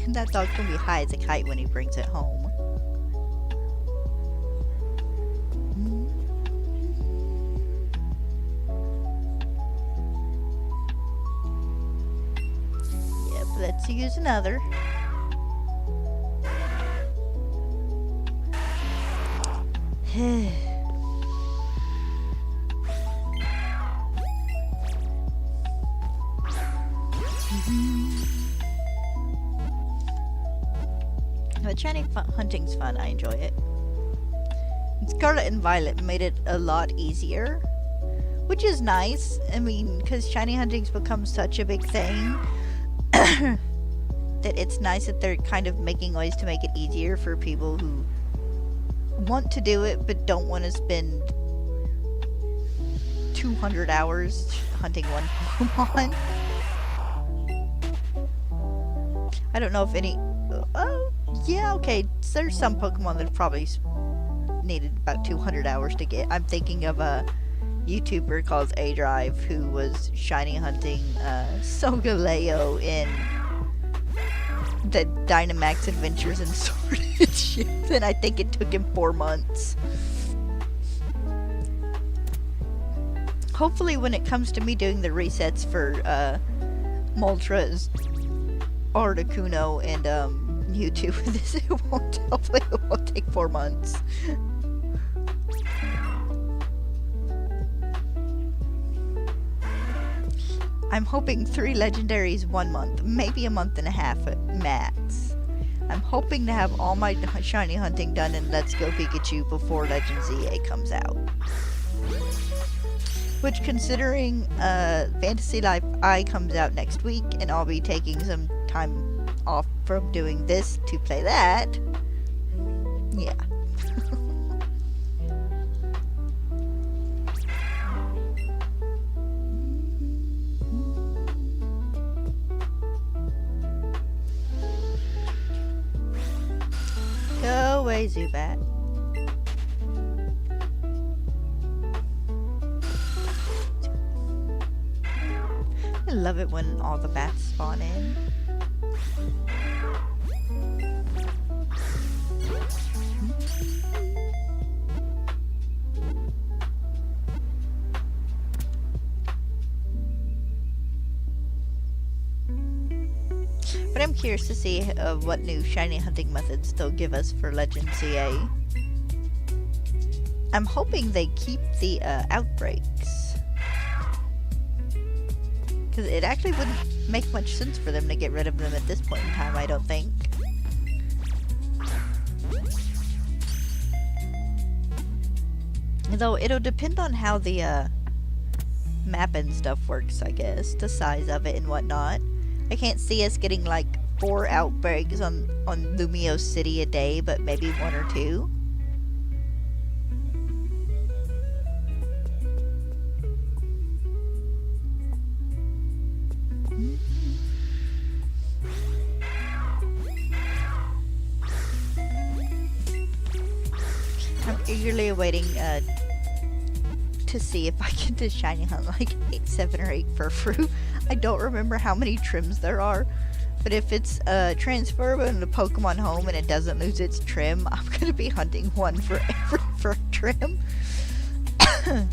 That dog's gonna be high as a kite when he brings it home. Yep, let's use another. But shiny hunting's fun. I enjoy it. Scarlet and Violet made it a lot easier, which is nice. I mean, because shiny hunting's become such a big thing that it's nice that they're kind of making ways to make it easier for people who want to do it but don't want to spend 200 hours hunting one Pokemon. I don't know if any... yeah, okay. There's some Pokemon that probably needed about 200 hours to get. I'm thinking of a YouTuber called A-Drive who was shiny hunting Solgaleo in the Dynamax Adventures in Sword and Shield, and I think it took him 4 months. Hopefully when it comes to me doing the resets for Moltres, Articuno, and YouTube, hopefully it won't take 4 months. I'm hoping 3 legendaries 1 month, maybe a month and a half at max. I'm hoping to have all my shiny hunting done in Let's Go Pikachu before Legend ZA comes out. Which, considering Fantasy Life I comes out next week, and I'll be taking some time off from doing this to play that, yeah. Go away, Zubat. I love it when all the bats spawn in. But I'm curious to see what new shiny hunting methods they'll give us for Legend CA. I'm hoping they keep the outbreaks, because it actually wouldn't make much sense for them to get rid of them at this point in time, I don't think. Though it'll depend on how the map and stuff works, I guess, the size of it and whatnot. I can't see us getting like 4 outbreaks on Lumio City a day, but maybe 1 or 2. I'm eagerly awaiting to see if I can just shiny hunt like 7 or 8 Furfrou. I don't remember how many trims there are, but if it's transferable in the Pokemon home and it doesn't lose its trim, I'm gonna be hunting one for every trim. I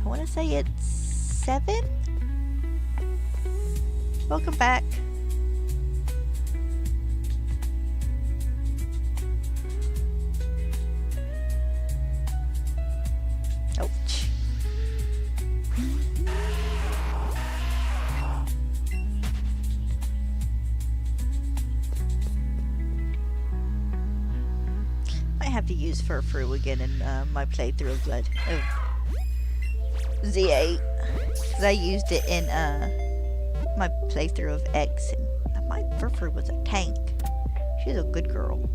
want to say it's 7. Welcome back. Ouch. I have to use Furfrou again in my playthrough of Z8, because I used it in my playthrough of X, and my Furfrou was a tank. She's a good girl.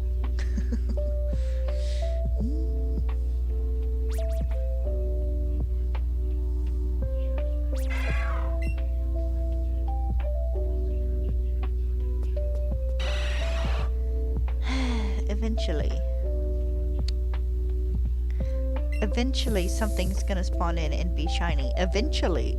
Eventually. Eventually something's gonna spawn in and be shiny. Eventually.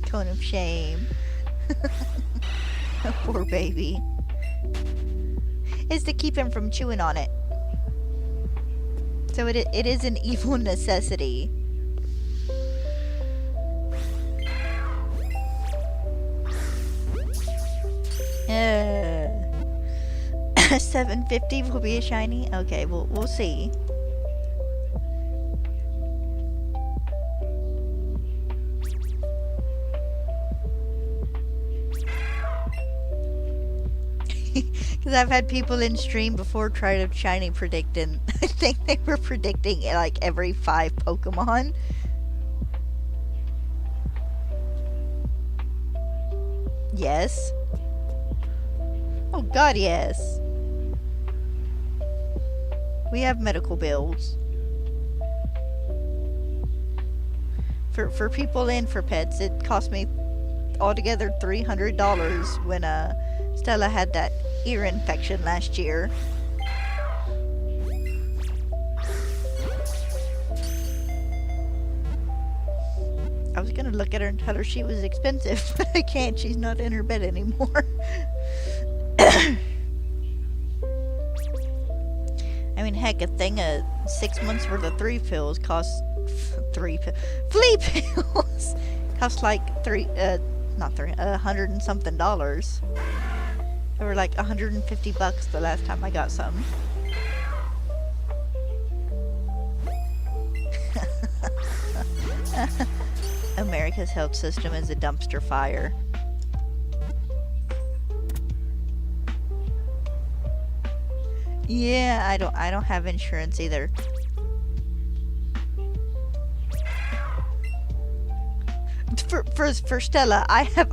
Cone of shame. Poor baby. It's to keep him from chewing on it. So it is an evil necessity. $750 will be a shiny? Okay, we'll see. Because I've had people in stream before try to shiny predict, and I think they were predicting like every 5 Pokemon. Yes. Oh god, yes. We have medical bills. For people and for pets, it cost me altogether $300 when Stella had that ear infection last year. I was gonna look at her and tell her she was expensive, but I can't. She's not in her bed anymore. I mean, heck, a thing of 6 months worth of 3 pills costs flea pills cost like $100 and something. They were like $150 the last time I got some. America's health system is a dumpster fire. Yeah, I don't have insurance either. For Stella, I have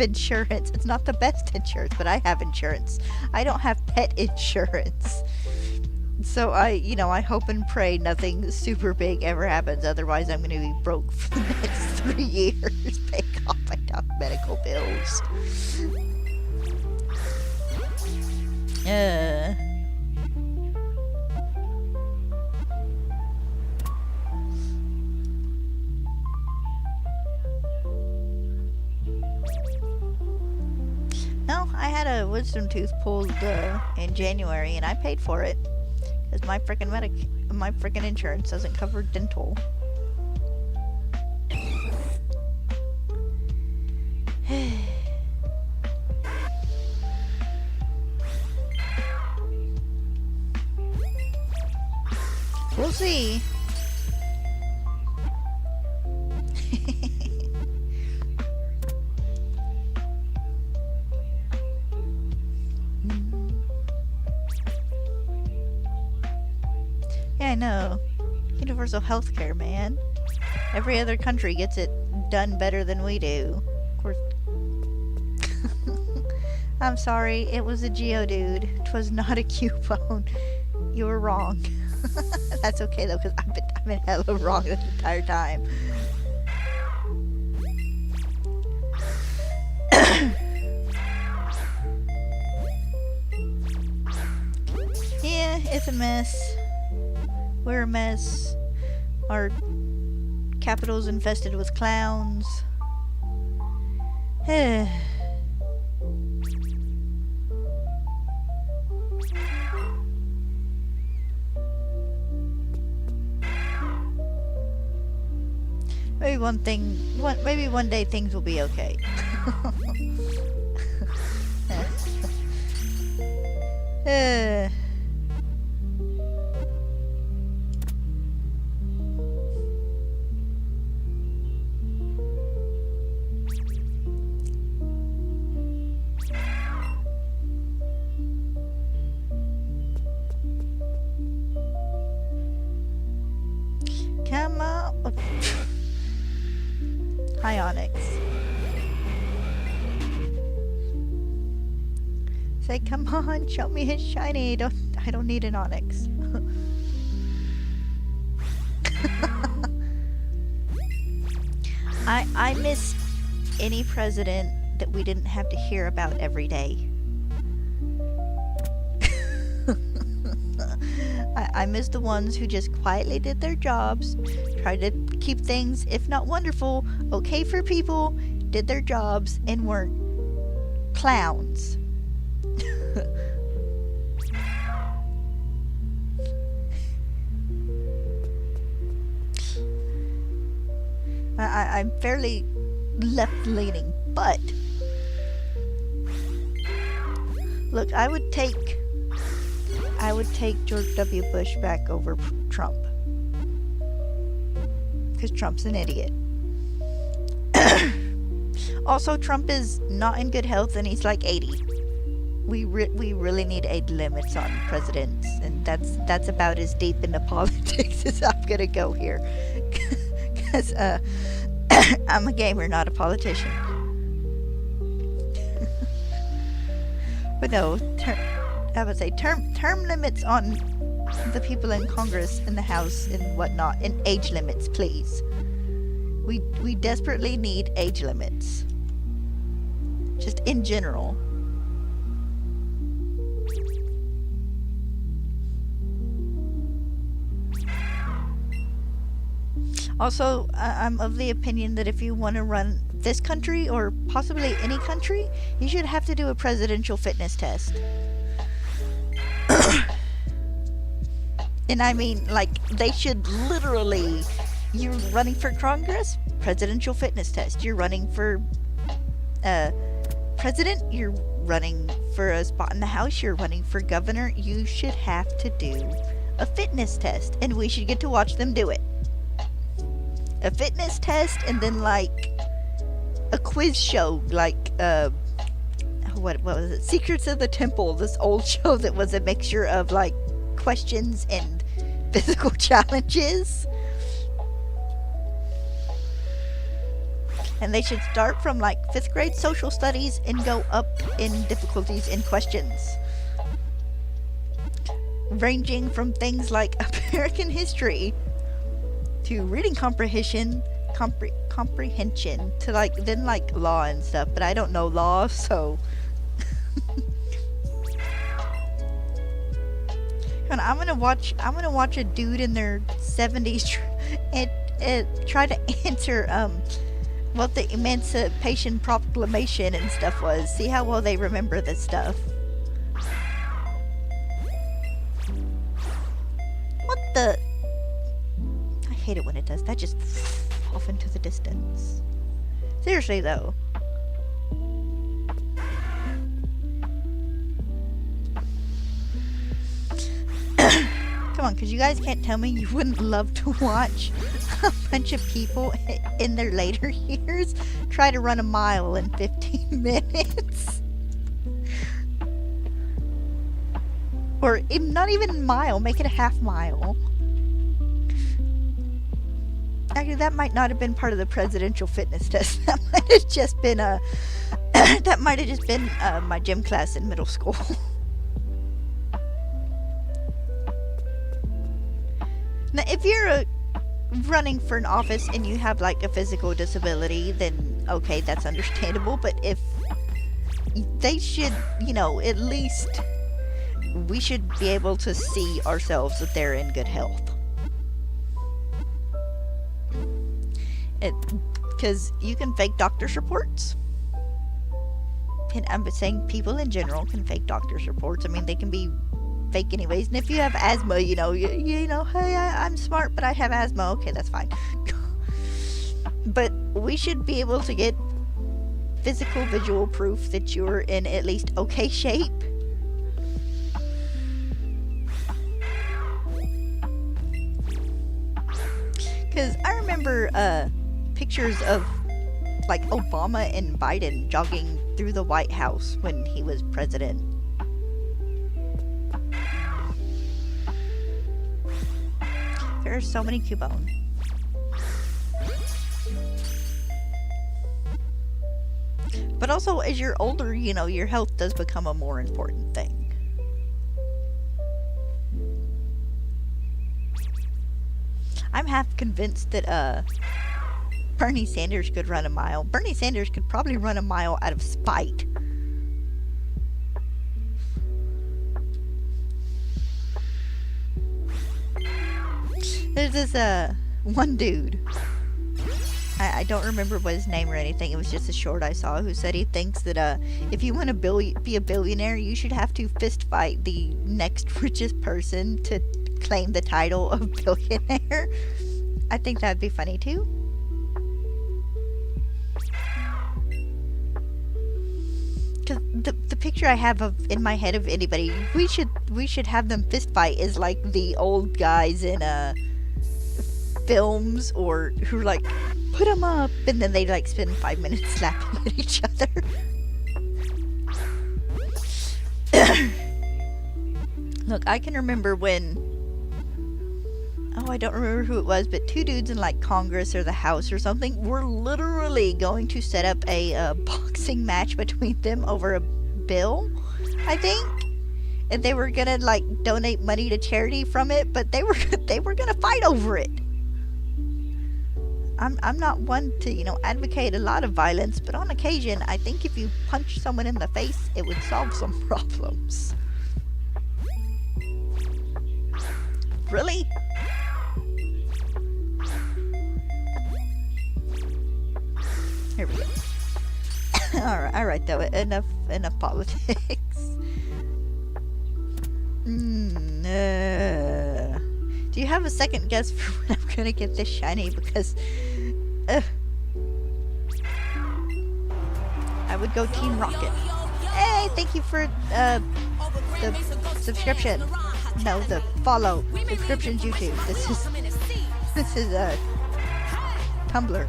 insurance. It's not the best insurance, but I have insurance. I don't have pet insurance. So I hope and pray nothing super big ever happens. Otherwise, I'm going to be broke for the next 3 years. Paying off my medical bills. No, I had a wisdom tooth pulled in January, and I paid for it because my frickin' insurance doesn't cover dental. We'll see. Yeah, I know. Universal healthcare, man. Every other country gets it done better than we do. Of course. I'm sorry, it was a Geodude. 'Twas not a Cubone. You were wrong. That's okay though, because I've been hella wrong this entire time. Yeah, it's a mess. We're a mess. Our capital's infested with clowns. Maybe one day things will be okay. Hi, Onyx. Say, come on, show me his shiny. I don't need an Onyx. I miss any president that we didn't have to hear about every day. I miss the ones who just quietly did their jobs, tried to keep things, if not wonderful, okay for people, did their jobs, and weren't clowns. I'm fairly left-leaning, but look, I would take George W. Bush back over Trump, because Trump's an idiot. Also, Trump is not in good health, and he's like 80. We really need age limits on presidents, and that's about as deep into politics as I'm gonna go here. Because I'm a gamer, not a politician. But no, I would say term limits on the people in Congress, in the House, and whatnot, and age limits, please. We desperately need age limits. Just in general. Also, I'm of the opinion that if you want to run this country, or possibly any country, you should have to do a presidential fitness test. And I mean, like, they should literally, you're running for Congress, presidential fitness test. You're running for president, you're running for a spot in the House, you're running for governor, you should have to do a fitness test, and we should get to watch them do it. A fitness test, and then like a quiz show, like what was it? Secrets of the Temple, this old show that was a mixture of like questions and physical challenges. And they should start from like 5th grade social studies and go up in difficulties in questions, ranging from things like American history to reading comprehension to like then like law and stuff, but I don't know law, so and I'm gonna watch a dude in their 70s and try to answer what the Emancipation Proclamation and stuff was. See how well they remember this stuff. What the? I hate it when it does that, just off into the distance. Seriously though. Come on, because you guys can't tell me you wouldn't love to watch a bunch of people in their later years try to run a mile in 15 minutes. Or not even a mile, make it a half mile. Actually, that might not have been part of the presidential fitness test. That might have just been my gym class in middle school. Now, if you're running for an office and you have like a physical disability, then okay, that's understandable. But if they should, at least we should be able to see ourselves that they're in good health. Because you can fake doctor's reports. And I'm saying people in general can fake doctor's reports. I mean, they can be fake anyways. And if you have asthma, hey, I'm smart, but I have asthma. Okay, that's fine. But we should be able to get physical visual proof that you're in at least okay shape. Because I remember pictures of like Obama and Biden jogging through the White House when he was president. There are so many Cubone. But also, as you're older, you know, your health does become a more important thing. I'm half convinced that, Bernie Sanders could run a mile. Bernie Sanders could probably run a mile out of spite. There's this, one dude. I don't remember what his name or anything. It was just a short I saw who said he thinks that if you want to be a billionaire, you should have to fist fight the next richest person to claim the title of billionaire. I think that'd be funny too. Because the picture I have in my head of anybody, we should have them fist fight is like the old guys in films or who like put them up and then they like spend 5 minutes slapping at each other. Look, I can remember when, I don't remember who it was, but two dudes in like Congress or the House or something were literally going to set up a boxing match between them over a bill, I think. And they were gonna like donate money to charity from it, but they were gonna fight over it. I'm not one to, you know, advocate a lot of violence, but on occasion, I think if you punch someone in the face, it would solve some problems. Really? Here we go. Alright though, enough politics. Do you have a second guess for when I'm gonna get this shiny? Because I would go Team Rocket. Hey, thank you for the subscription. No, the follow. Subscriptions YouTube. This is Tumblr.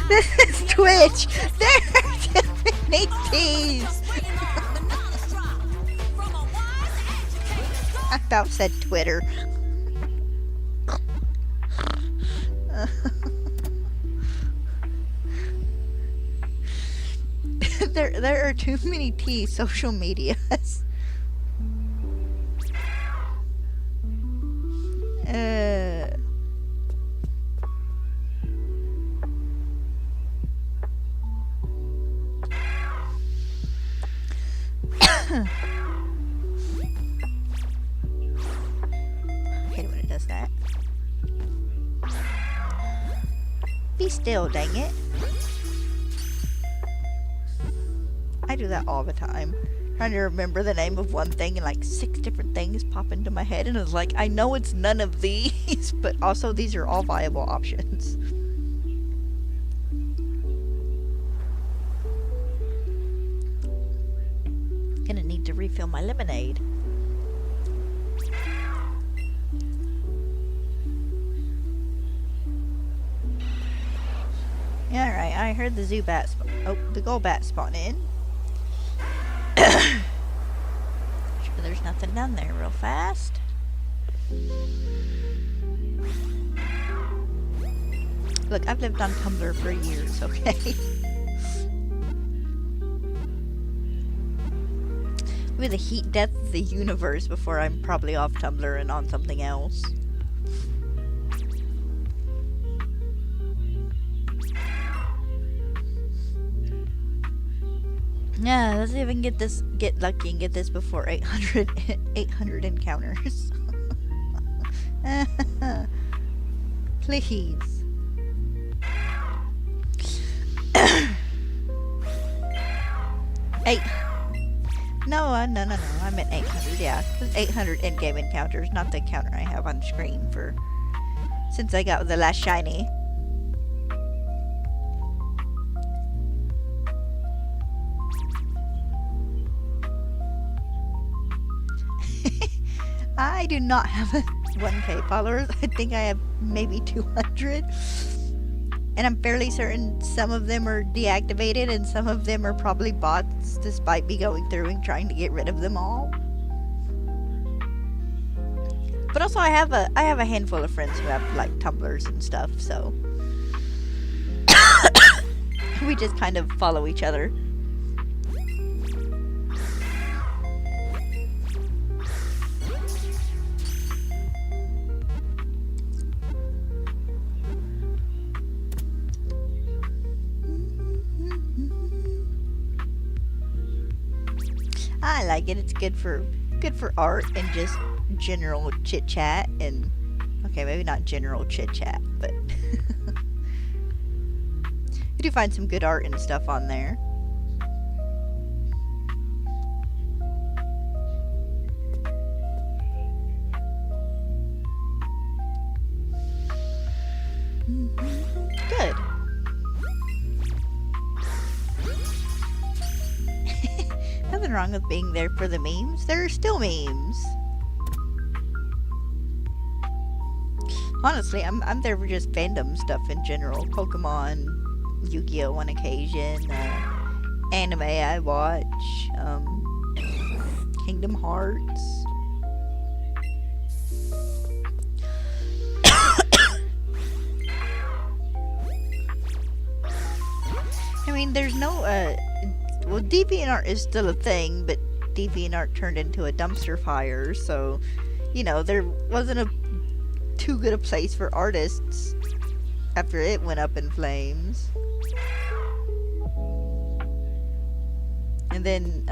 This is Twitch. There are too many T's. I about said Twitter. There are too many T social medias. Hate it when it does that. Be still, dang it. I do that all the time. Trying to remember the name of one thing and like 6 different things pop into my head and it's like, I know it's none of these, but also these are all viable options. Gonna need to refill my lemonade. Alright, I heard the Zubat the Golbat spawn in. Sure there's nothing down there real fast. Look, I've lived on Tumblr for years, okay? With the heat death of the universe before I'm probably off Tumblr and on something else. Yeah, let's see if I can get lucky and get this before 800 encounters. Please. No, I meant 800, yeah. It was 800 in-game encounters, not the counter I have on screen for since I got the last shiny. I do not have 1K followers. I think I have maybe 200. And I'm fairly certain some of them are deactivated and some of them are probably bots, despite me going through and trying to get rid of them all. But also I have a handful of friends who have like Tumblrs and stuff, so We just kind of follow each other. I like it. It's good for art and just general chit chat and okay, maybe not general chit chat, but you do find some good art and stuff on there. Good. Nothing wrong with being there for the memes. There are still memes. Honestly, I'm there for just fandom stuff in general. Pokemon, Yu-Gi-Oh! On occasion, anime I watch, Kingdom Hearts. I mean, there's no, well, DeviantArt is still a thing, but DeviantArt turned into a dumpster fire, so, you know, there wasn't a too good a place for artists after it went up in flames. And then,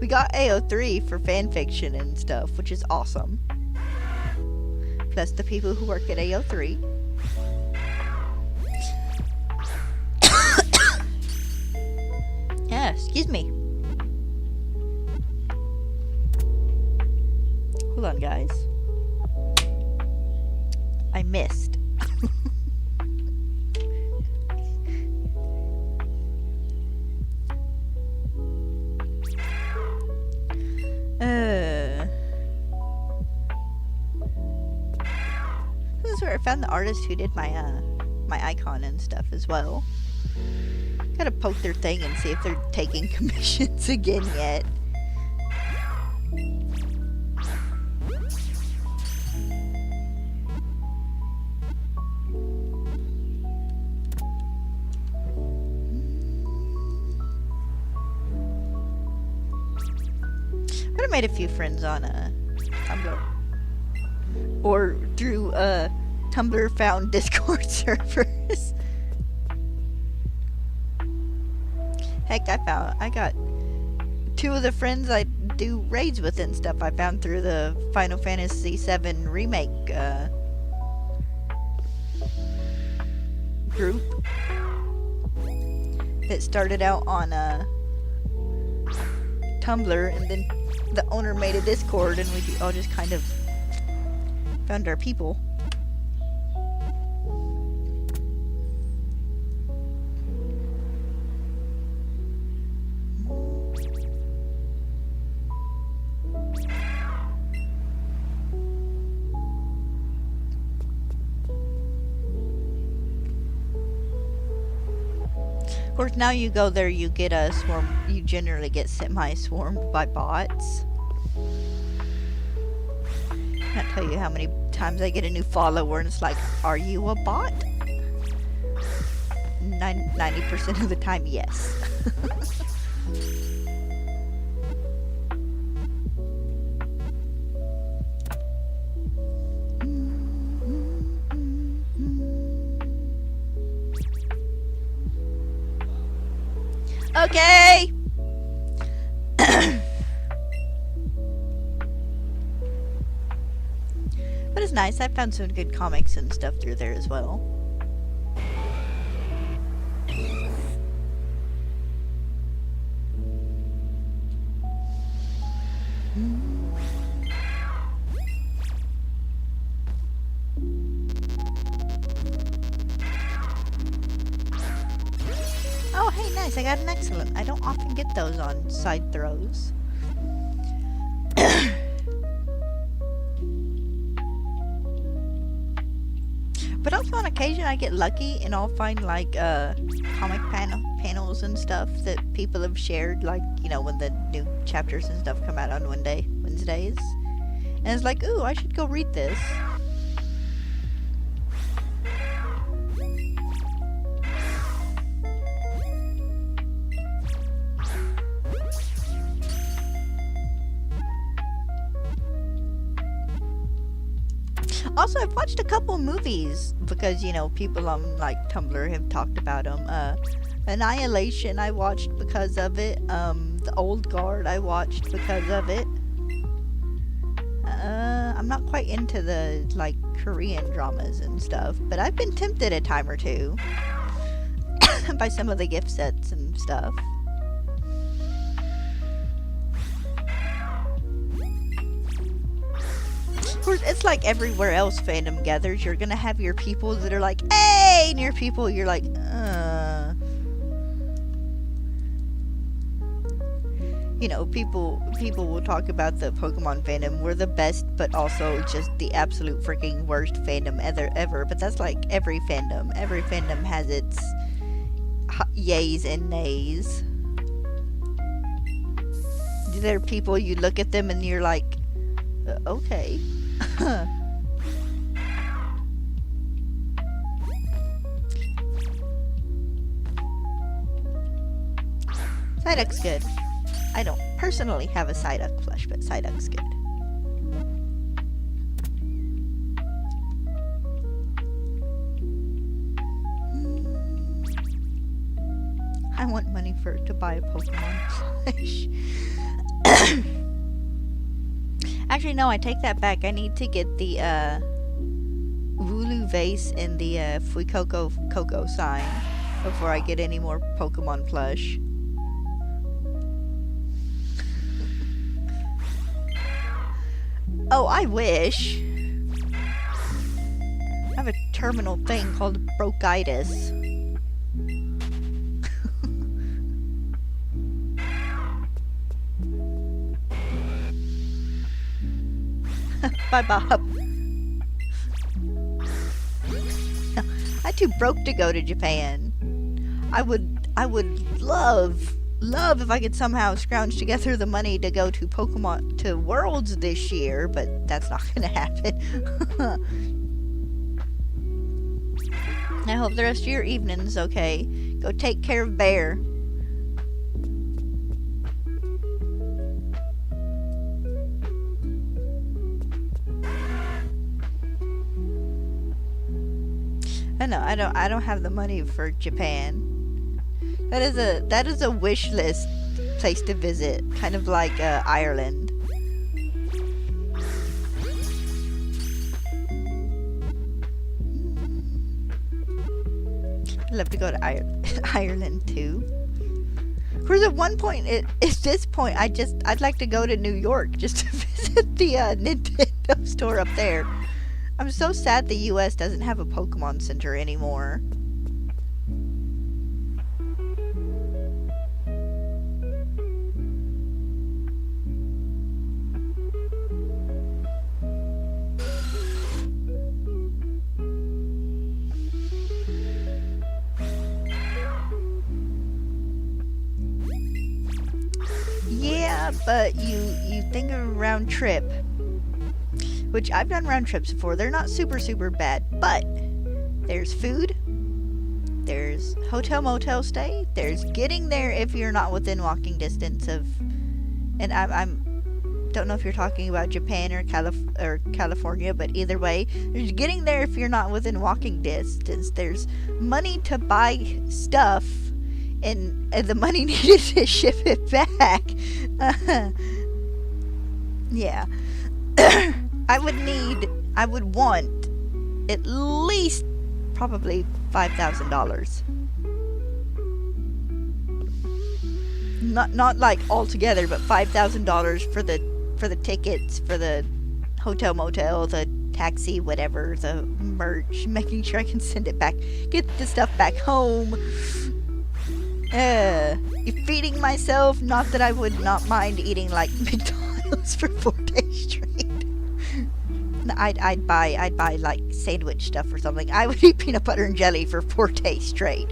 we got AO3 for fanfiction and stuff, which is awesome. Plus the people who work at AO3. Yeah, excuse me. Hold on, guys. I missed. This is where I found the artist who did my my icon and stuff as well. Gotta poke their thing and see if they're taking commissions again yet. But I made a few friends on Tumblr. Or through Tumblr found Discord servers. Heck, I got 2 of the friends I do raids with and stuff I found through the Final Fantasy VII Remake group that started out on Tumblr, and then the owner made a Discord, and we all just kind of found our people. Of course, now you go there, you get a swarm. You generally get semi-swarmed by bots. Can't tell you how many times I get a new follower, and it's like, "Are you a bot?" 90% of the time, yes. Okay. But it's nice. I found some good comics and stuff through there as well. Oh, hey, nice. I got an excellent. I don't often get those on side throws. But also on occasion I get lucky and I'll find like comic panels and stuff that people have shared, like, you know, when the new chapters and stuff come out on Wednesdays. And it's like, ooh, I should go read this. Also, I've watched a couple movies because, you know, people on like Tumblr have talked about them. Annihilation I watched because of it. The Old Guard I watched because of it. I'm not quite into the like Korean dramas and stuff, but I've been tempted a time or two by some of the gift sets and stuff. Of course, it's like everywhere else fandom gathers. You're gonna have your people that are like, hey, and your people you're like, You know, people will talk about the Pokemon fandom. We're the best, but also just the absolute freaking worst fandom ever. But that's like every fandom. Every fandom has its yays and nays. There are people you look at them and you're like, okay. Psyduck's good. I don't personally have a Psyduck plush, but Psyduck's good. I want money to buy a Pokemon plush. Actually, no, I take that back. I need to get the Wooloo vase and the Fuecoco sign before I get any more Pokemon plush. Oh, I wish. I have a terminal thing called bronchitis. Bye, Bob. I'm too broke to go to Japan. I would love if I could somehow scrounge together the money to go to Worlds this year, but that's not gonna happen. I hope the rest of your evening's okay. Go take care of Bear. I don't have the money for Japan. That is a wish list place to visit, kind of like Ireland. I'd love to go to Ireland too. Of course, at one point, at this point, I'd like to go to New York just to visit the Nintendo store up there. I'm so sad the US doesn't have a Pokemon Center anymore. Yeah, but you think of a round trip. Which I've done round trips before. They're not super bad, but there's food, there's hotel motel stay, there's getting there if you're not within walking distance of, and I'm don't know if you're talking about Japan or California, but either way, there's getting there if you're not within walking distance. There's money to buy stuff, and the money needed to ship it back. Yeah. I would want at least probably $5,000. Not like all together, but $5,000 for the tickets, for the hotel motel, the taxi, whatever, the merch, making sure I can send it back, get the stuff back home. Feeding myself, not that I would not mind eating like McDonald's for 4 days straight. I'd buy like sandwich stuff or something. I would eat peanut butter and jelly for 4 days straight.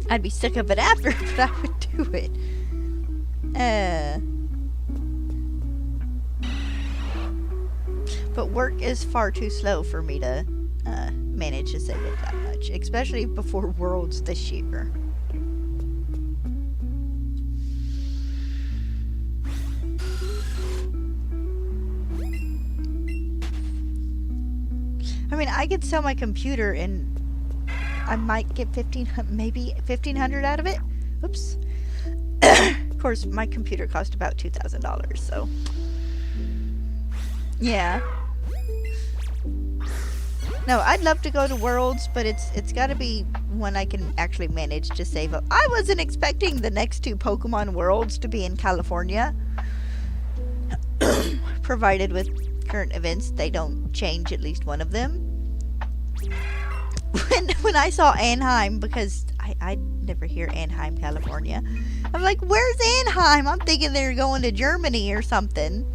I'd be sick of it after, but I would do it. But work is far too slow for me to manage to save it that much, especially before Worlds this year. mean, I could sell my computer and I might get maybe 1,500 out of it. Oops. Of course, my computer cost about $2,000, so yeah. No, I'd love to go to Worlds, but it's got to be one I can actually manage to save up. I wasn't expecting the next 2 Pokemon Worlds to be in California. Provided with current events, they don't change at least one of them. When I saw Anaheim, because I never hear Anaheim, California. I'm like, where's Anaheim? I'm thinking they're going to Germany or something.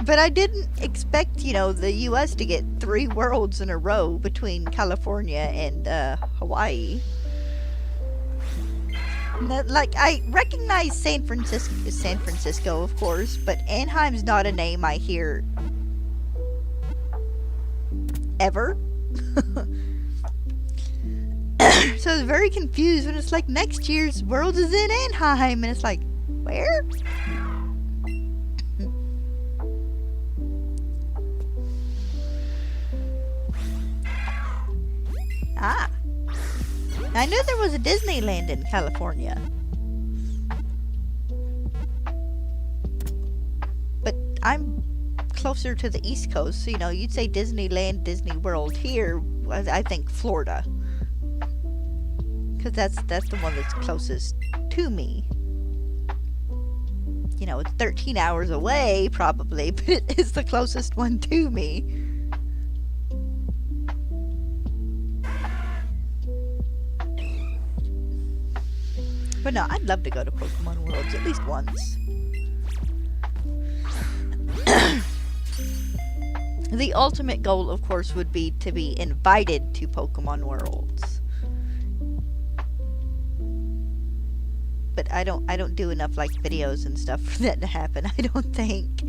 But I didn't expect, you know, the U.S. to get 3 worlds in a row between California and Hawaii. Like, I recognize San Francisco, of course, but Anaheim's not a name I hear ever. So I was very confused when it's like, next year's Worlds is in Anaheim, and it's like, where? Ah. I knew there was a Disneyland in California. But I'm closer to the East Coast, so, you know, you'd say Disneyland, Disney World. Here, I think Florida. Because that's the one that's closest to me. You know, it's 13 hours away, probably, but it is the closest one to me. But no, I'd love to go to Pokemon Worlds at least once. The ultimate goal, of course, would be to be invited to Pokemon Worlds. But I don't do enough like videos and stuff for that to happen, I don't think.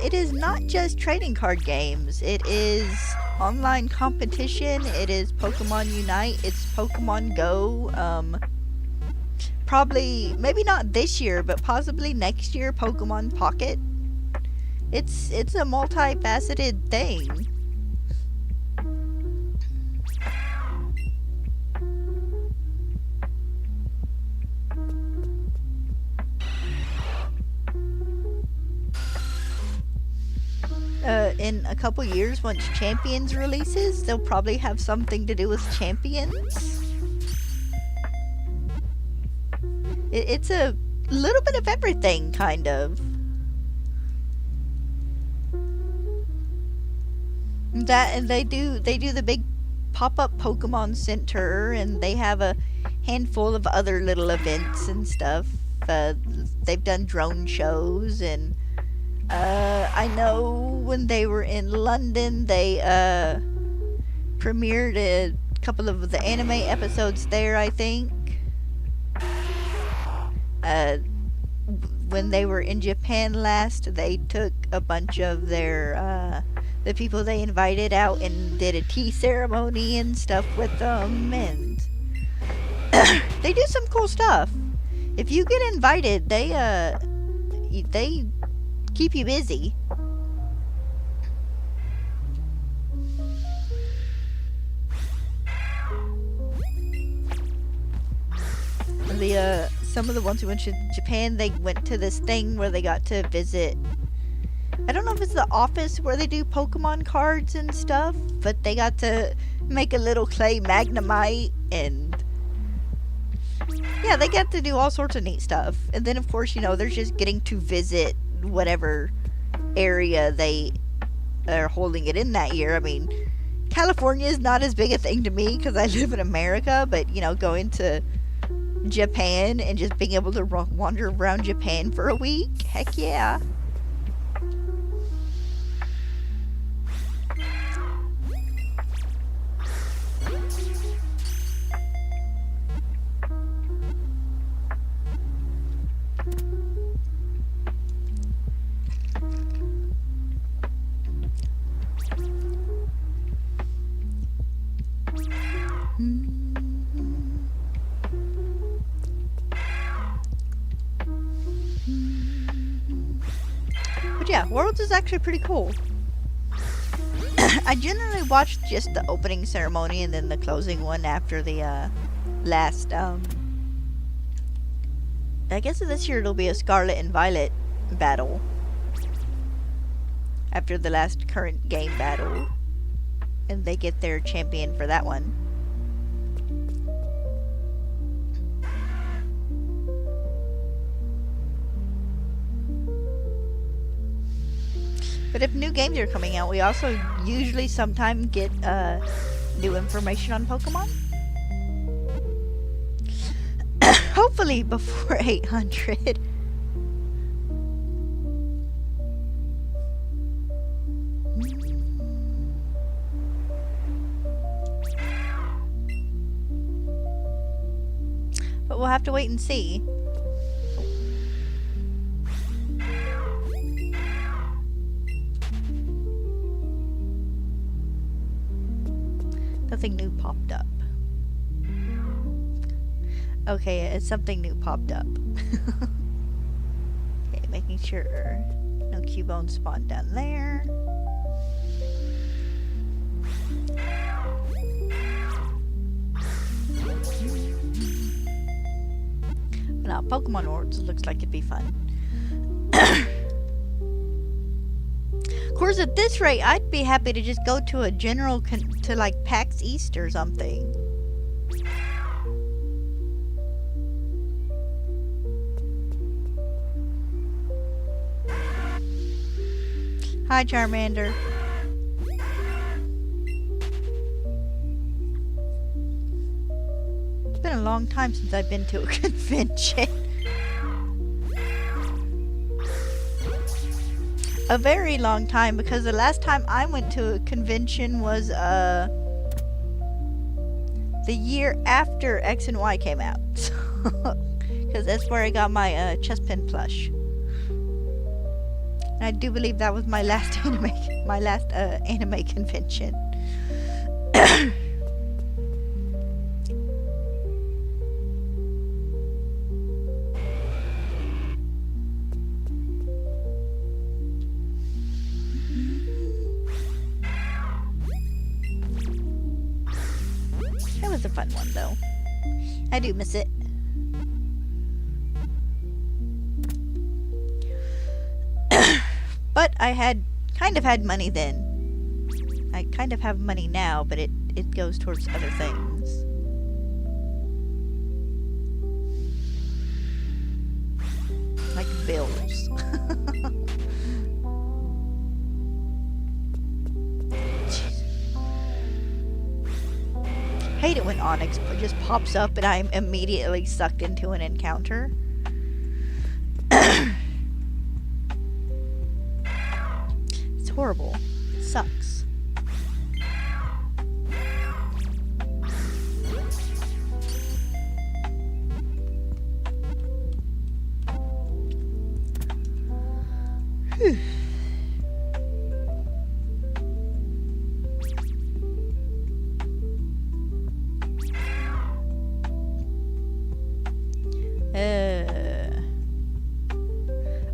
It is not just trading card games. It is online competition. It is Pokemon Unite. It's Pokemon Go. Probably, maybe not this year, but possibly next year, Pokemon Pocket. It's a multifaceted thing. In a couple years, once Champions releases, they'll probably have something to do with Champions. It's a little bit of everything, kind of. That, and they do the big pop-up Pokemon Center, and they have a handful of other little events and stuff. They've done drone shows, and I know when they were in London, they premiered a couple of the anime episodes there, I think. When they were in Japan last, they took a bunch of their the people they invited out and did a tea ceremony and stuff with them, and they do some cool stuff. If you get invited, they keep you busy. Some of the ones who went to Japan, they went to this thing where they got to visit, I don't know if it's the office where they do Pokemon cards and stuff, but they got to make a little clay Magnemite, and yeah, they got to do all sorts of neat stuff. And then, of course, you know, they're just getting to visit whatever area they are holding it in that year. I mean, California is not as big a thing to me because I live in America, but, you know, going to Japan and just being able to wander around Japan for a week, heck yeah. yeah, Worlds is actually pretty cool. I generally watch just the opening ceremony and then the closing one after the last, I guess this year it'll be a Scarlet and Violet battle. After the last current game battle. And they get their champion for that one. But if new games are coming out, we also usually sometimes get new information on Pokemon. Hopefully before 800. But we'll have to wait and see. Nothing new popped up. Okay, it's something new popped up. Okay, making sure no Cubone spawned down there. Now, Pokemon Worlds looks like it'd be fun. Of course, at this rate, I'd be happy to just go to a general to like PAX East or something. Hi, Charmander. It's been a long time since I've been to a convention. A very long time, because the last time I went to a convention was the year after X and Y came out. Because that's where I got my Chespin plush. And I do believe that was my last anime convention. It was a fun one, though. I do miss it. But I kind of had money then. I kind of have money now, but it goes towards other things. Like bills. I hate it when Onyx just pops up and I'm immediately sucked into an encounter. It's horrible. It sucks. Whew.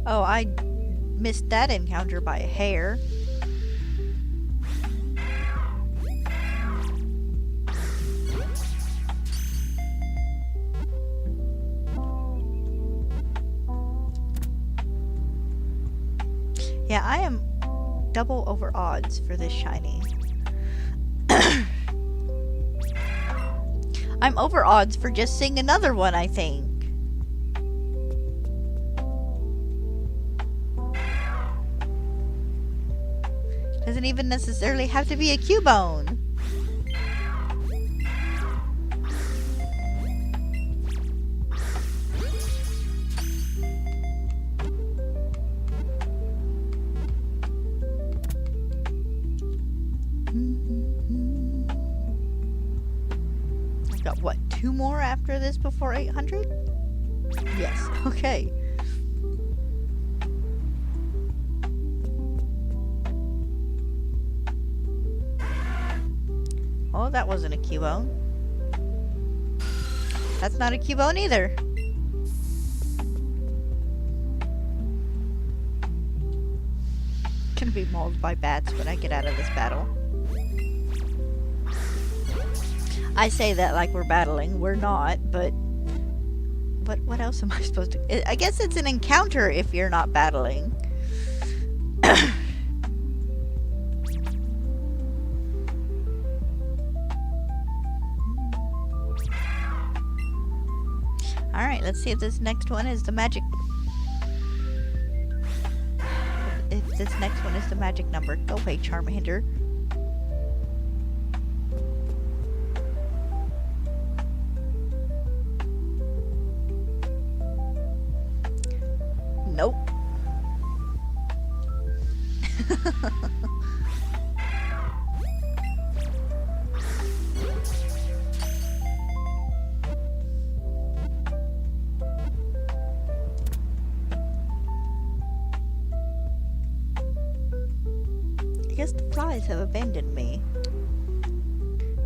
Oh, I missed that encounter by a hair. Yeah, I am double over odds for this shiny. I'm over odds for just seeing another one, I think. Doesn't even necessarily have to be a Cubone. I've got what, 2 more after this before 800? Yes, okay. Oh, that wasn't a Cubone. That's not a Cubone either. be mauled by bats when I get out of this battle. I say that like we're battling. We're not, but what else am I supposed to... I guess it's an encounter if you're not battling. Alright, let's see if this next one is the magic... If this next one is the magic number. Go away, Charmander. Nope. I guess the flies have abandoned me.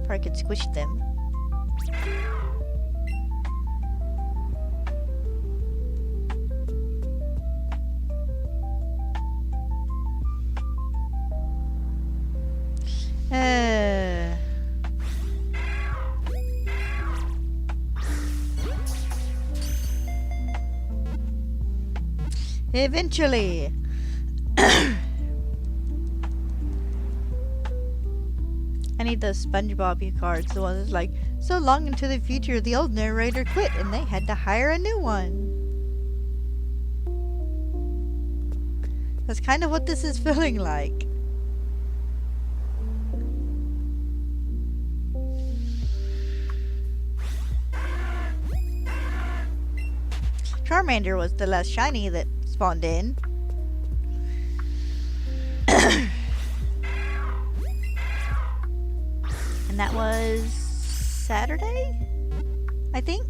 Or I could squish them. Eventually. I need those SpongeBob cards, the ones that's like, so long into the future the old narrator quit and they had to hire a new one. That's kind of what this is feeling like. Charmander was the last shiny that spawned in. And that was Saturday, I think.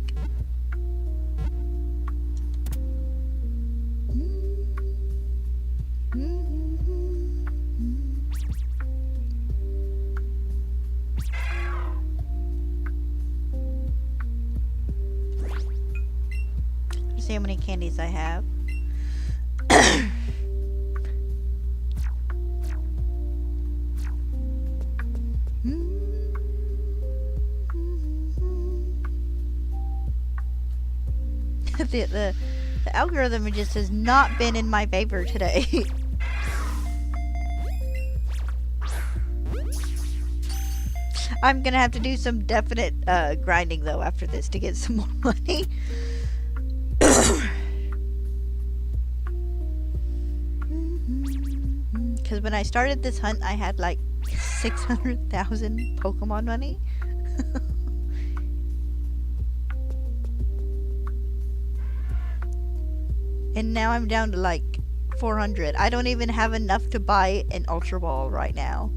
See how many candies I have. the algorithm just has not been in my favor today. I'm gonna have to do some definite grinding though after this to get some more money. Because when I started this hunt, I had like 600,000 Pokemon money. And now I'm down to like 400. I don't even have enough to buy an Ultra Ball right now.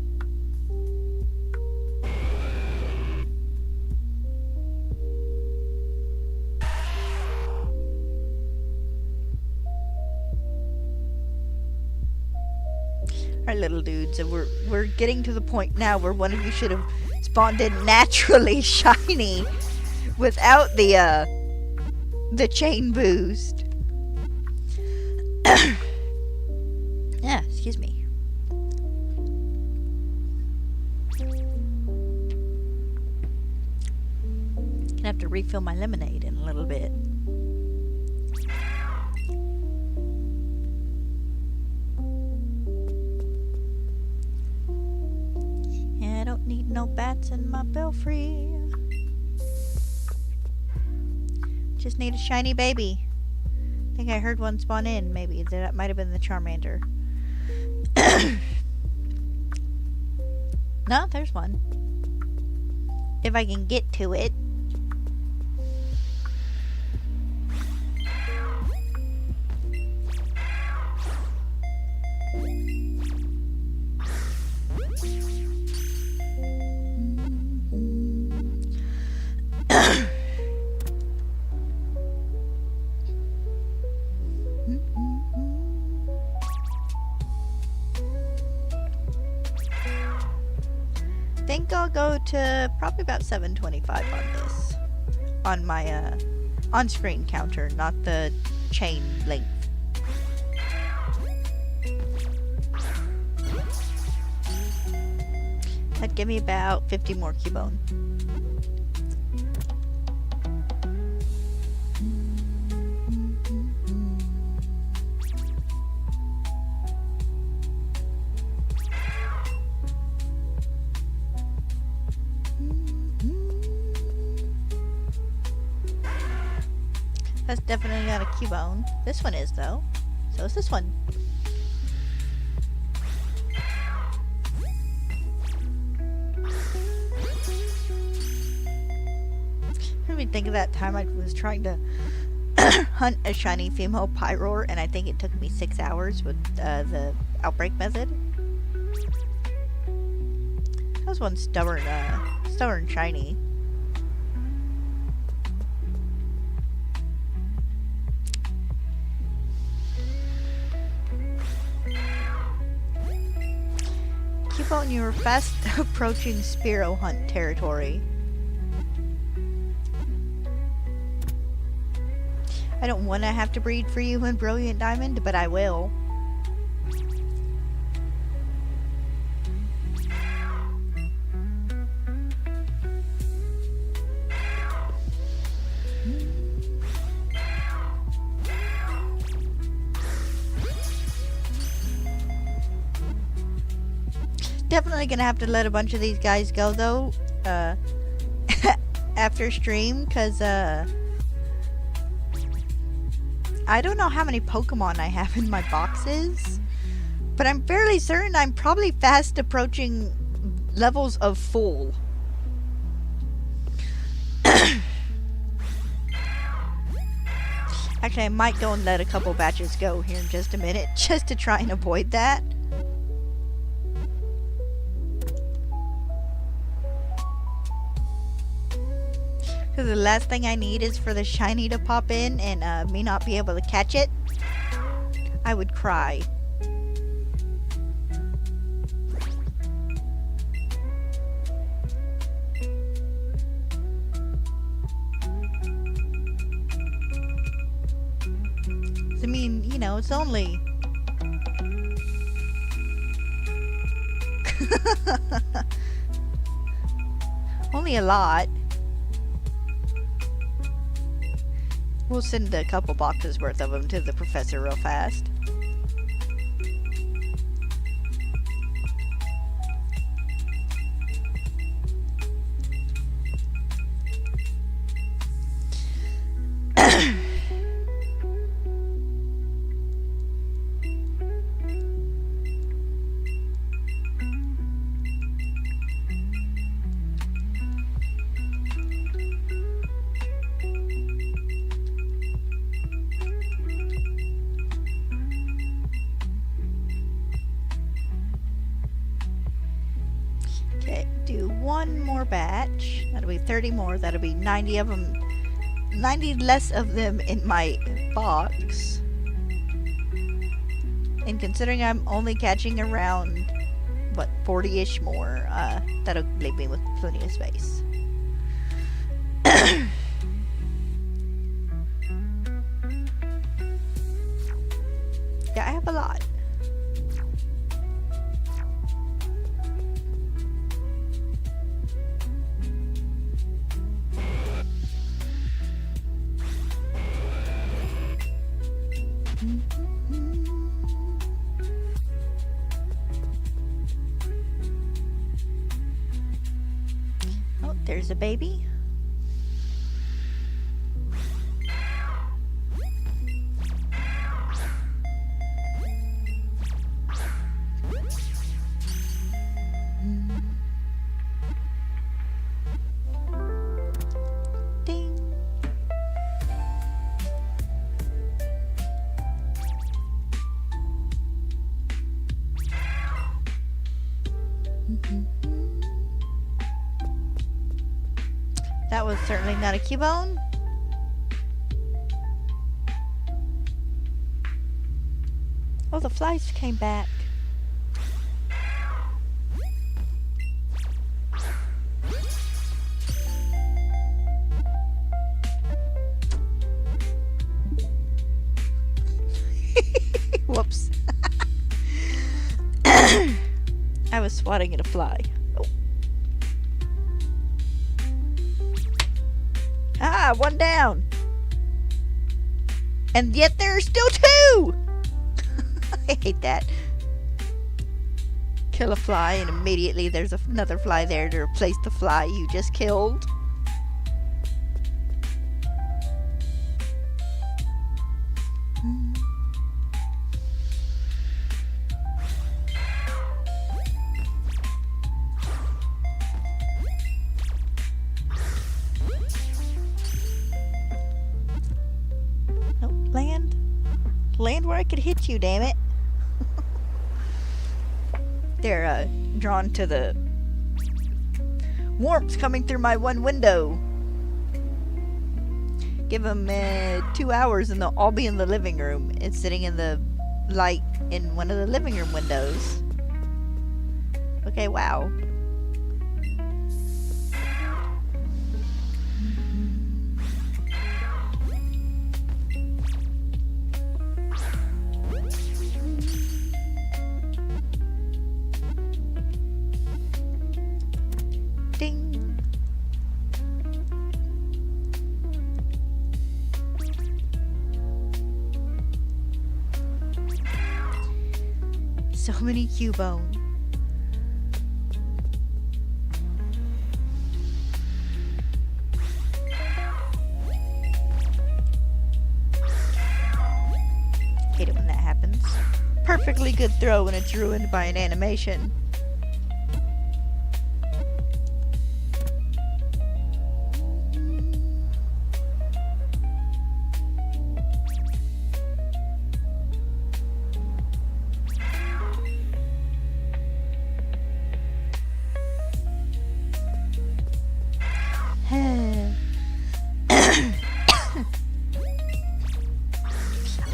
Alright, little dudes, and we're getting to the point now where one of you should have spawned in naturally shiny without the chain boost. Yeah, excuse me. Gonna have to refill my lemonade in a little bit. I don't need no bats in my belfry. Just need a shiny baby. I think I heard one spawn in, maybe. That might have been the Charmander. No, there's one. If I can get to it. I think I'll go to probably about 725 on this. On my on-screen counter, not the chain length. That'd give me about 50 more Cubone. That's definitely not a Cubone. This one is, though. So is this one. Made me think of that time I was trying to hunt a shiny female Pyroar, and I think it took me 6 hours with the outbreak method. That was one stubborn shiny. Cubone, you were fast approaching Spearow hunt territory. I don't want to have to breed for you in Brilliant Diamond, but I will. Definitely gonna have to let a bunch of these guys go though, after stream, cause I don't know how many Pokemon I have in my boxes, but I'm fairly certain I'm probably fast approaching levels of full. Actually, I might go and let a couple batches go here in just a minute, just to try and avoid that. Because the last thing I need is for the shiny to pop in and me not be able to catch it. I would cry. I mean, you know, it's only... only a lot. We'll send a couple boxes worth of them to the professor real fast. Do one more batch. That'll be 30 more. That'll be 90 of them. 90 less of them in my box. And considering I'm only catching around, what, 40-ish more, that'll leave me with plenty of space. Yeah, I have a lot. Oh, there's a baby. Ding. That was certainly not a Cubone. Oh, the flies came back. Whoops. I was swatting at a fly. Oh, Ah, one down. And yet there are still two! I hate that. Kill a fly and immediately there's another fly there to replace the fly you just killed. Land where I could hit you, damn it. They're drawn to the warmth coming through my one window. Give them 2 hours and they'll all be in the living room. It's sitting in the light in one of the living room windows. Okay, wow. So many Cubone. Hate it when that happens. Perfectly good throw when it's ruined by an animation.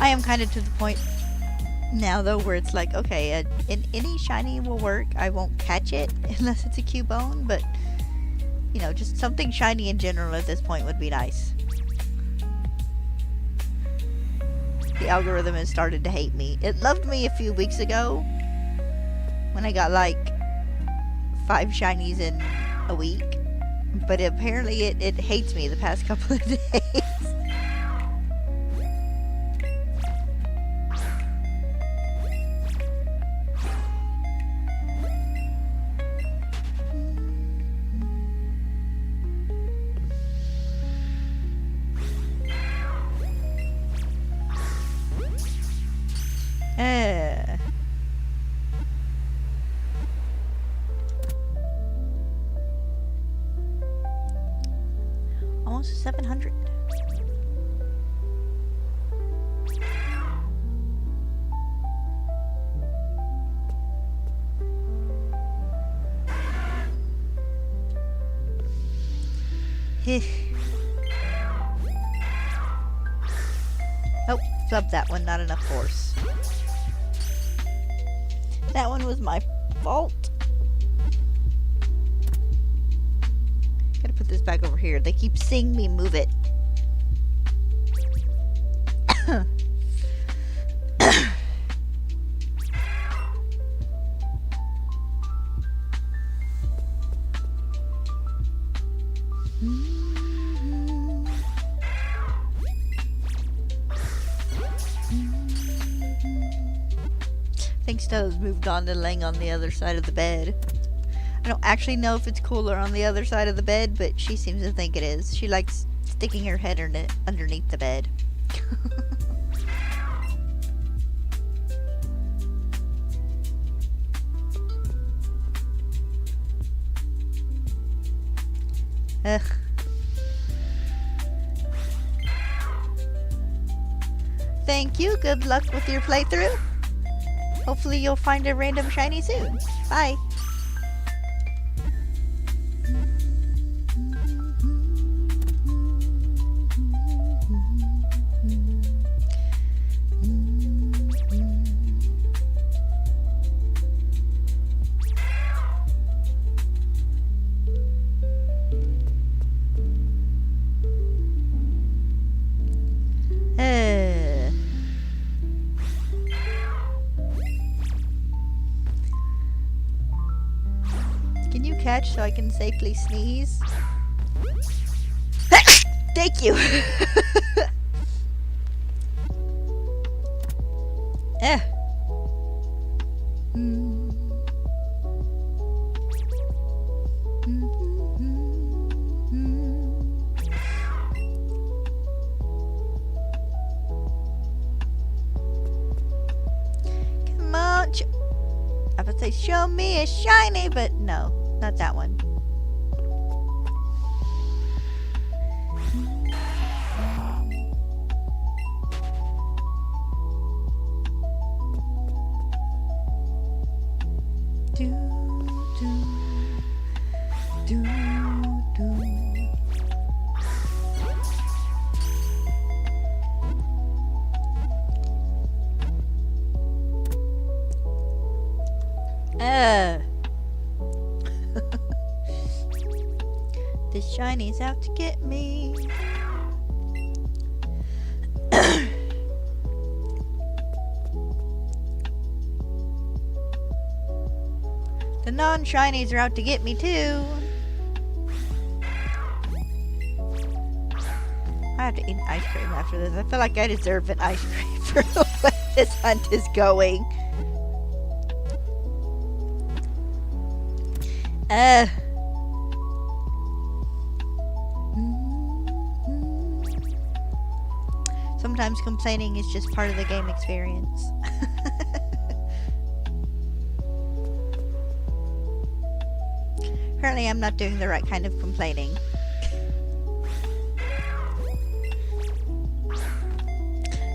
I am kind of to the point now though where it's like, okay, any shiny will work. I won't catch it unless it's a Cubone, but you know, just something shiny in general at this point would be nice. The algorithm has started to hate me. It loved me a few weeks ago when I got like 5 shinies in a week, but apparently it hates me the past couple of days. Almost 700. Oh, flubbed that one, not enough force. That one was my fault. Gotta put this back over here. They keep seeing me move it. I think Stella's moved on to laying on the other side of the bed. I don't actually know if it's cooler on the other side of the bed, but she seems to think it is. She likes sticking her head underneath the bed. Ugh. Thank you. Good luck with your playthrough. Hopefully you'll find a random shiny soon. Bye. Can you catch so I can safely sneeze? Thank you. Eh. Come on. I would say show me a shiny, but no, not that one. The shiny's out to get me. The non-shinies are out to get me too. I have to eat an ice cream after this. I feel like I deserve an ice cream for the way this hunt is going. Sometimes complaining is just part of the game experience. Apparently I'm not doing the right kind of complaining.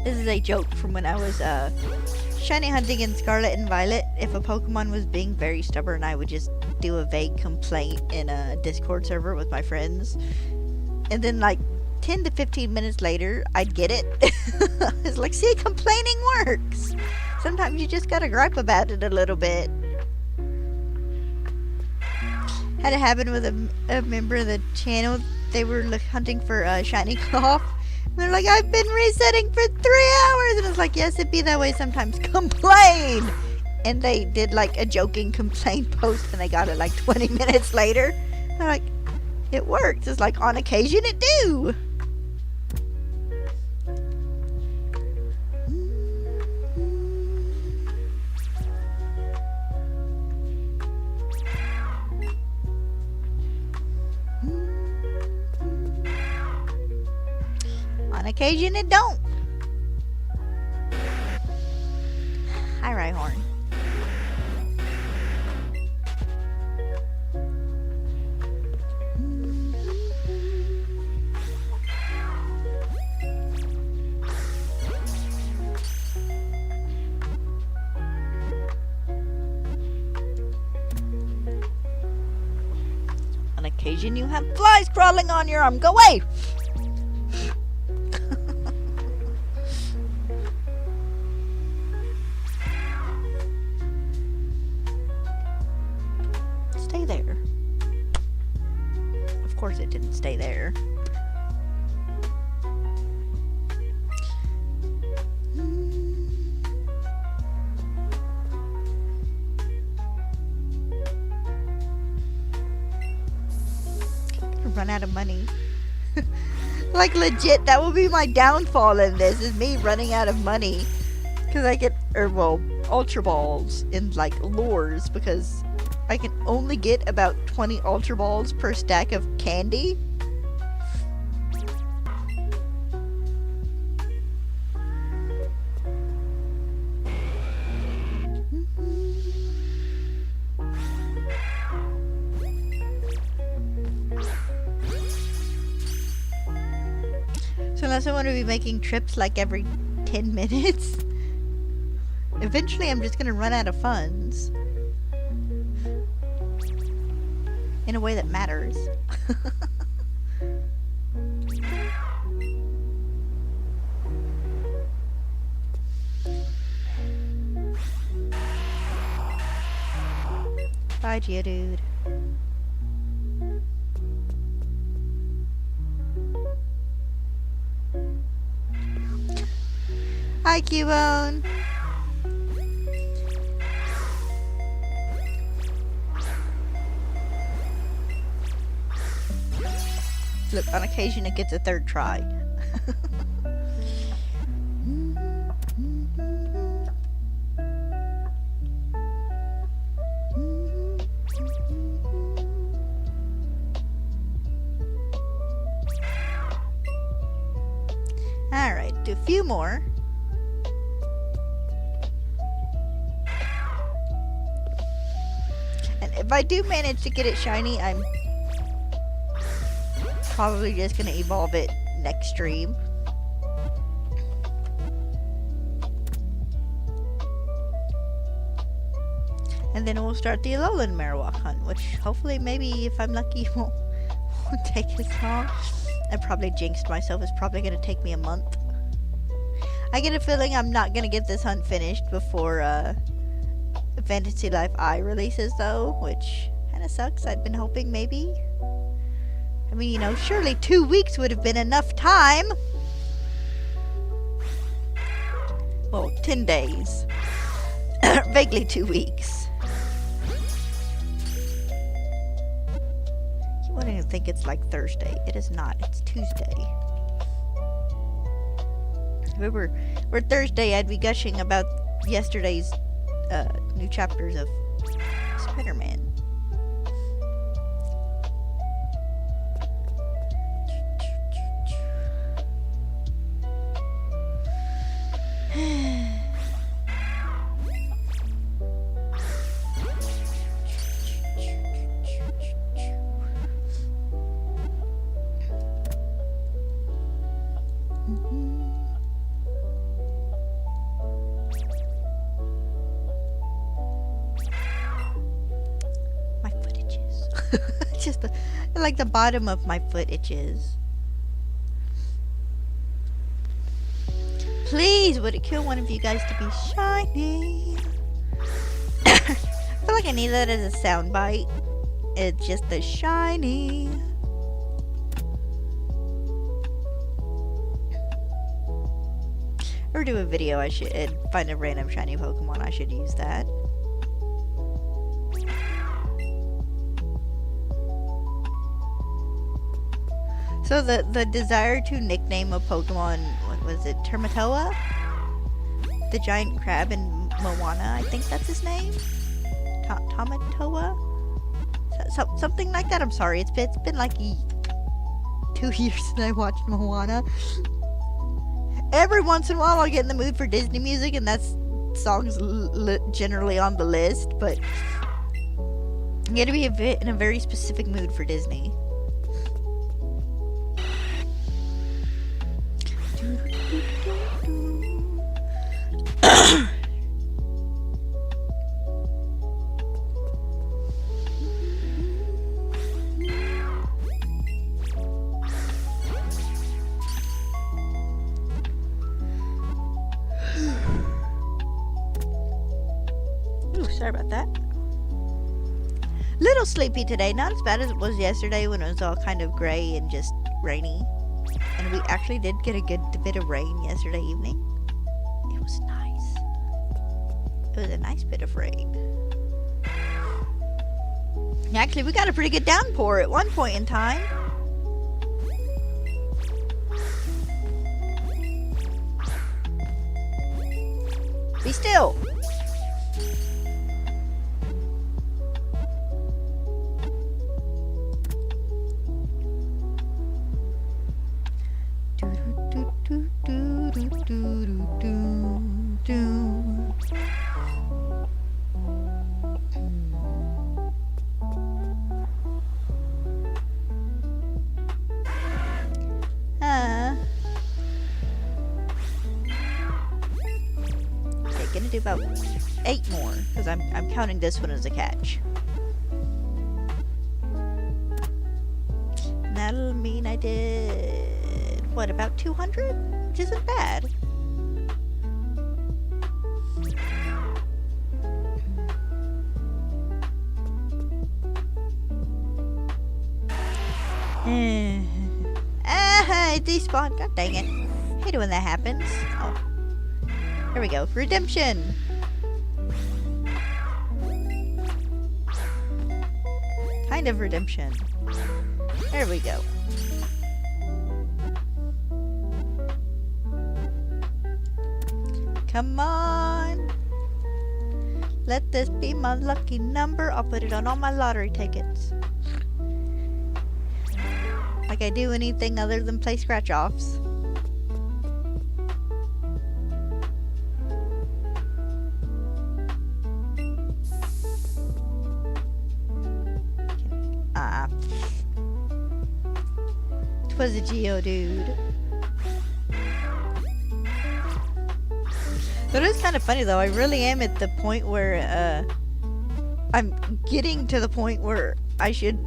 This is a joke from when I was shiny hunting in Scarlet and Violet. If a Pokemon was being very stubborn, I would just do a vague complaint in a Discord server with my friends. And then like 10 to 15 minutes later, I'd get it. It's like, see, complaining works. Sometimes you just gotta gripe about it a little bit. Had it happen with a member of the channel. They were hunting for a shiny cloth. And they're like, I've been resetting for 3 hours. And it's like, yes, it be that way sometimes. Complain! And they did like a joking complaint post and they got it like 20 minutes later. They're like, it works. It's like, on occasion it do. On occasion it don't. Hi, Rhyhorn. On occasion you have flies crawling on your arm. Go away! Stay there. Of course it didn't stay there. Run out of money. Like legit, that will be my downfall in this, is me running out of money. Because I get, Ultra Balls in like lures, because I can only get about 20 Ultra Balls per stack of candy. So unless I want to be making trips like every 10 minutes, eventually I'm just going to run out of funds. In a way that matters. Bye, Geodude. Hi, Cubone. Look, on occasion it gets a third try. Alright, do a few more. And if I do manage to get it shiny, I'm probably just gonna evolve it next stream. And then we'll start the Alolan Marowak hunt, which hopefully, maybe, if I'm lucky, won't take as long. I probably jinxed myself. It's probably going to take me a month. I get a feeling I'm not going to get this hunt finished before Fantasy Life I releases, though, which kind of sucks. I'd been hoping maybe. I mean, you know, surely 2 weeks would have been enough time. Well, 10 days. Vaguely 2 weeks. I wouldn't even think it's like Thursday. It is not. It's Tuesday. If it were Thursday, I'd be gushing about yesterday's new chapters of Spider-Man. Just like the bottom of my foot itches. Please, would it kill one of you guys to be shiny? I feel like I need that as a soundbite. It's just the shiny. Or do a video. I should find a random shiny Pokemon. I should use that. So the desire to nickname a Pokemon, what was it, Termitoa? The giant crab in Moana, I think that's his name? Tamatoa? Something like that, I'm sorry. It's been like 2 years since I watched Moana. Every once in a while I'll get in the mood for Disney music, and that's songs generally on the list, but you gotta be in a very specific mood for Disney. Ooh, sorry about that. Little sleepy today, not as bad as it was yesterday when it was all kind of gray and just rainy. And we actually did get a good bit of rain yesterday evening. It was nice. It was a nice bit of rain. Actually, we got a pretty good downpour at one point in time. Be still. Gonna do about 8 more because I'm counting this one as a catch. And that'll mean I did what, about 200, which isn't bad. It despawned. God dang it! I hate it when that happens. Oh. There we go. Redemption! Kind of redemption. There we go. Come on. Let this be my lucky number. I'll put it on all my lottery tickets. Like I do anything other than play scratch-offs. Was a Geodude. But it's kind of funny though. I really am at the point where I'm getting to the point where I should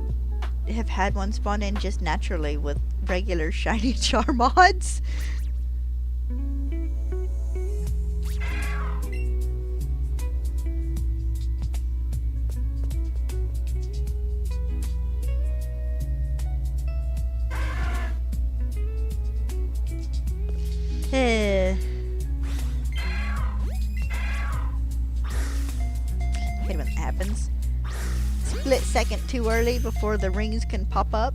have had one spawn in just naturally with regular shiny Charmods. Hate when that happens. Split second too early before the rings can pop up.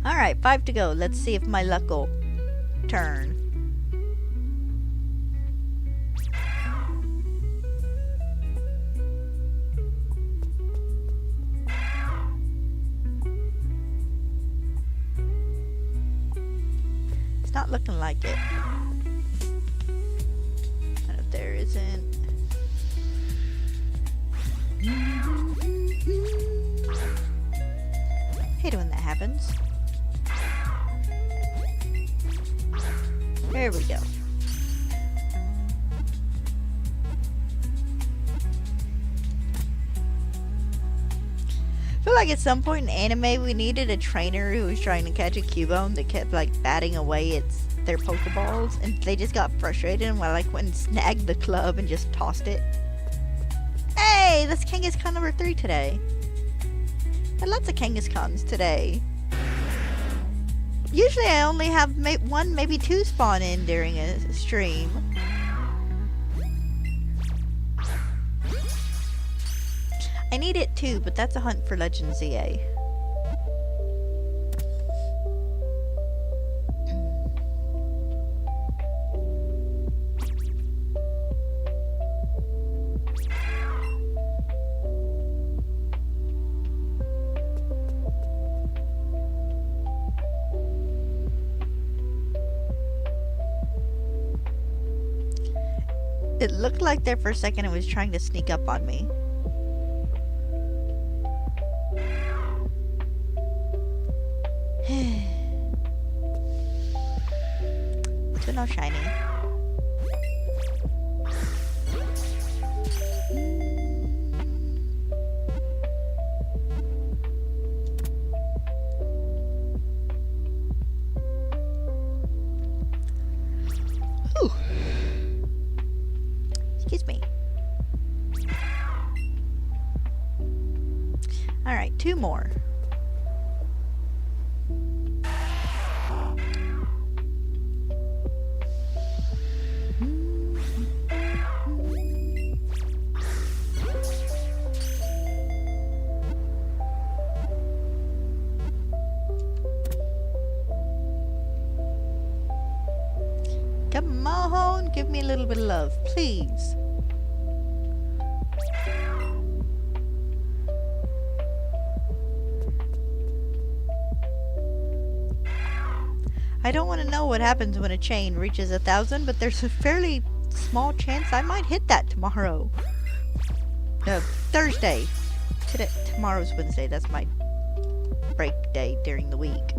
Alright, 5 to go. Let's see if my luck will turn. It's not looking like it. And if there isn't. Hate it when that happens. There we go. I feel like at some point in anime we needed a trainer who was trying to catch a Cubone that kept like batting away their Pokeballs, and they just got frustrated and went and snagged the club and just tossed it. Hey, that's Kangaskhan number 3 today. Had lots of Kangaskhan's today. Usually I only have one, maybe 2 spawn in during a stream. I need it too, but that's a hunt for Legend ZA. It looked like there for a second it was trying to sneak up on me. So no shiny. Ooh. Excuse me. Alright, 2 more. Come on, give me a little bit of love, please. I don't want to know what happens when a chain reaches 1,000, but there's a fairly small chance I might hit that tomorrow. No, Thursday. Tomorrow's Wednesday. That's my break day during the week.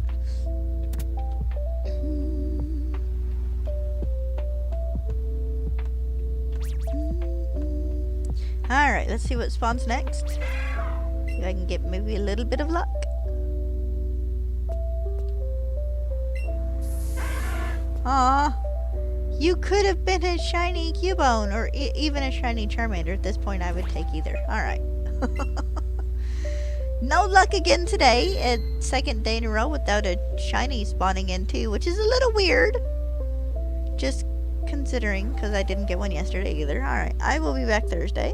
Alright, let's see what spawns next. See if I can get maybe a little bit of luck. Aw, you could have been a shiny Cubone or even a shiny Charmander. At this point, I would take either. Alright. No luck again today. Second day in a row without a shiny spawning in too, which is a little weird. Just considering, because I didn't get one yesterday either. Alright, I will be back Thursday.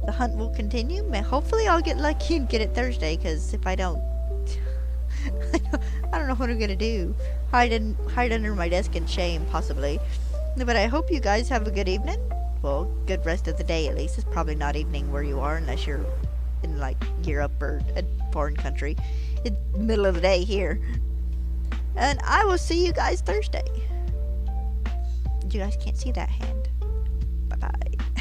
The hunt will continue. Hopefully I'll get lucky and get it Thursday, because if I don't... I don't know what I'm gonna do. Hide under my desk in shame, possibly. But I hope you guys have a good evening. Well, good rest of the day at least. It's probably not evening where you are unless you're in like Europe or a foreign country. It's middle of the day here. And I will see you guys Thursday. You guys can't see that hand. Bye bye.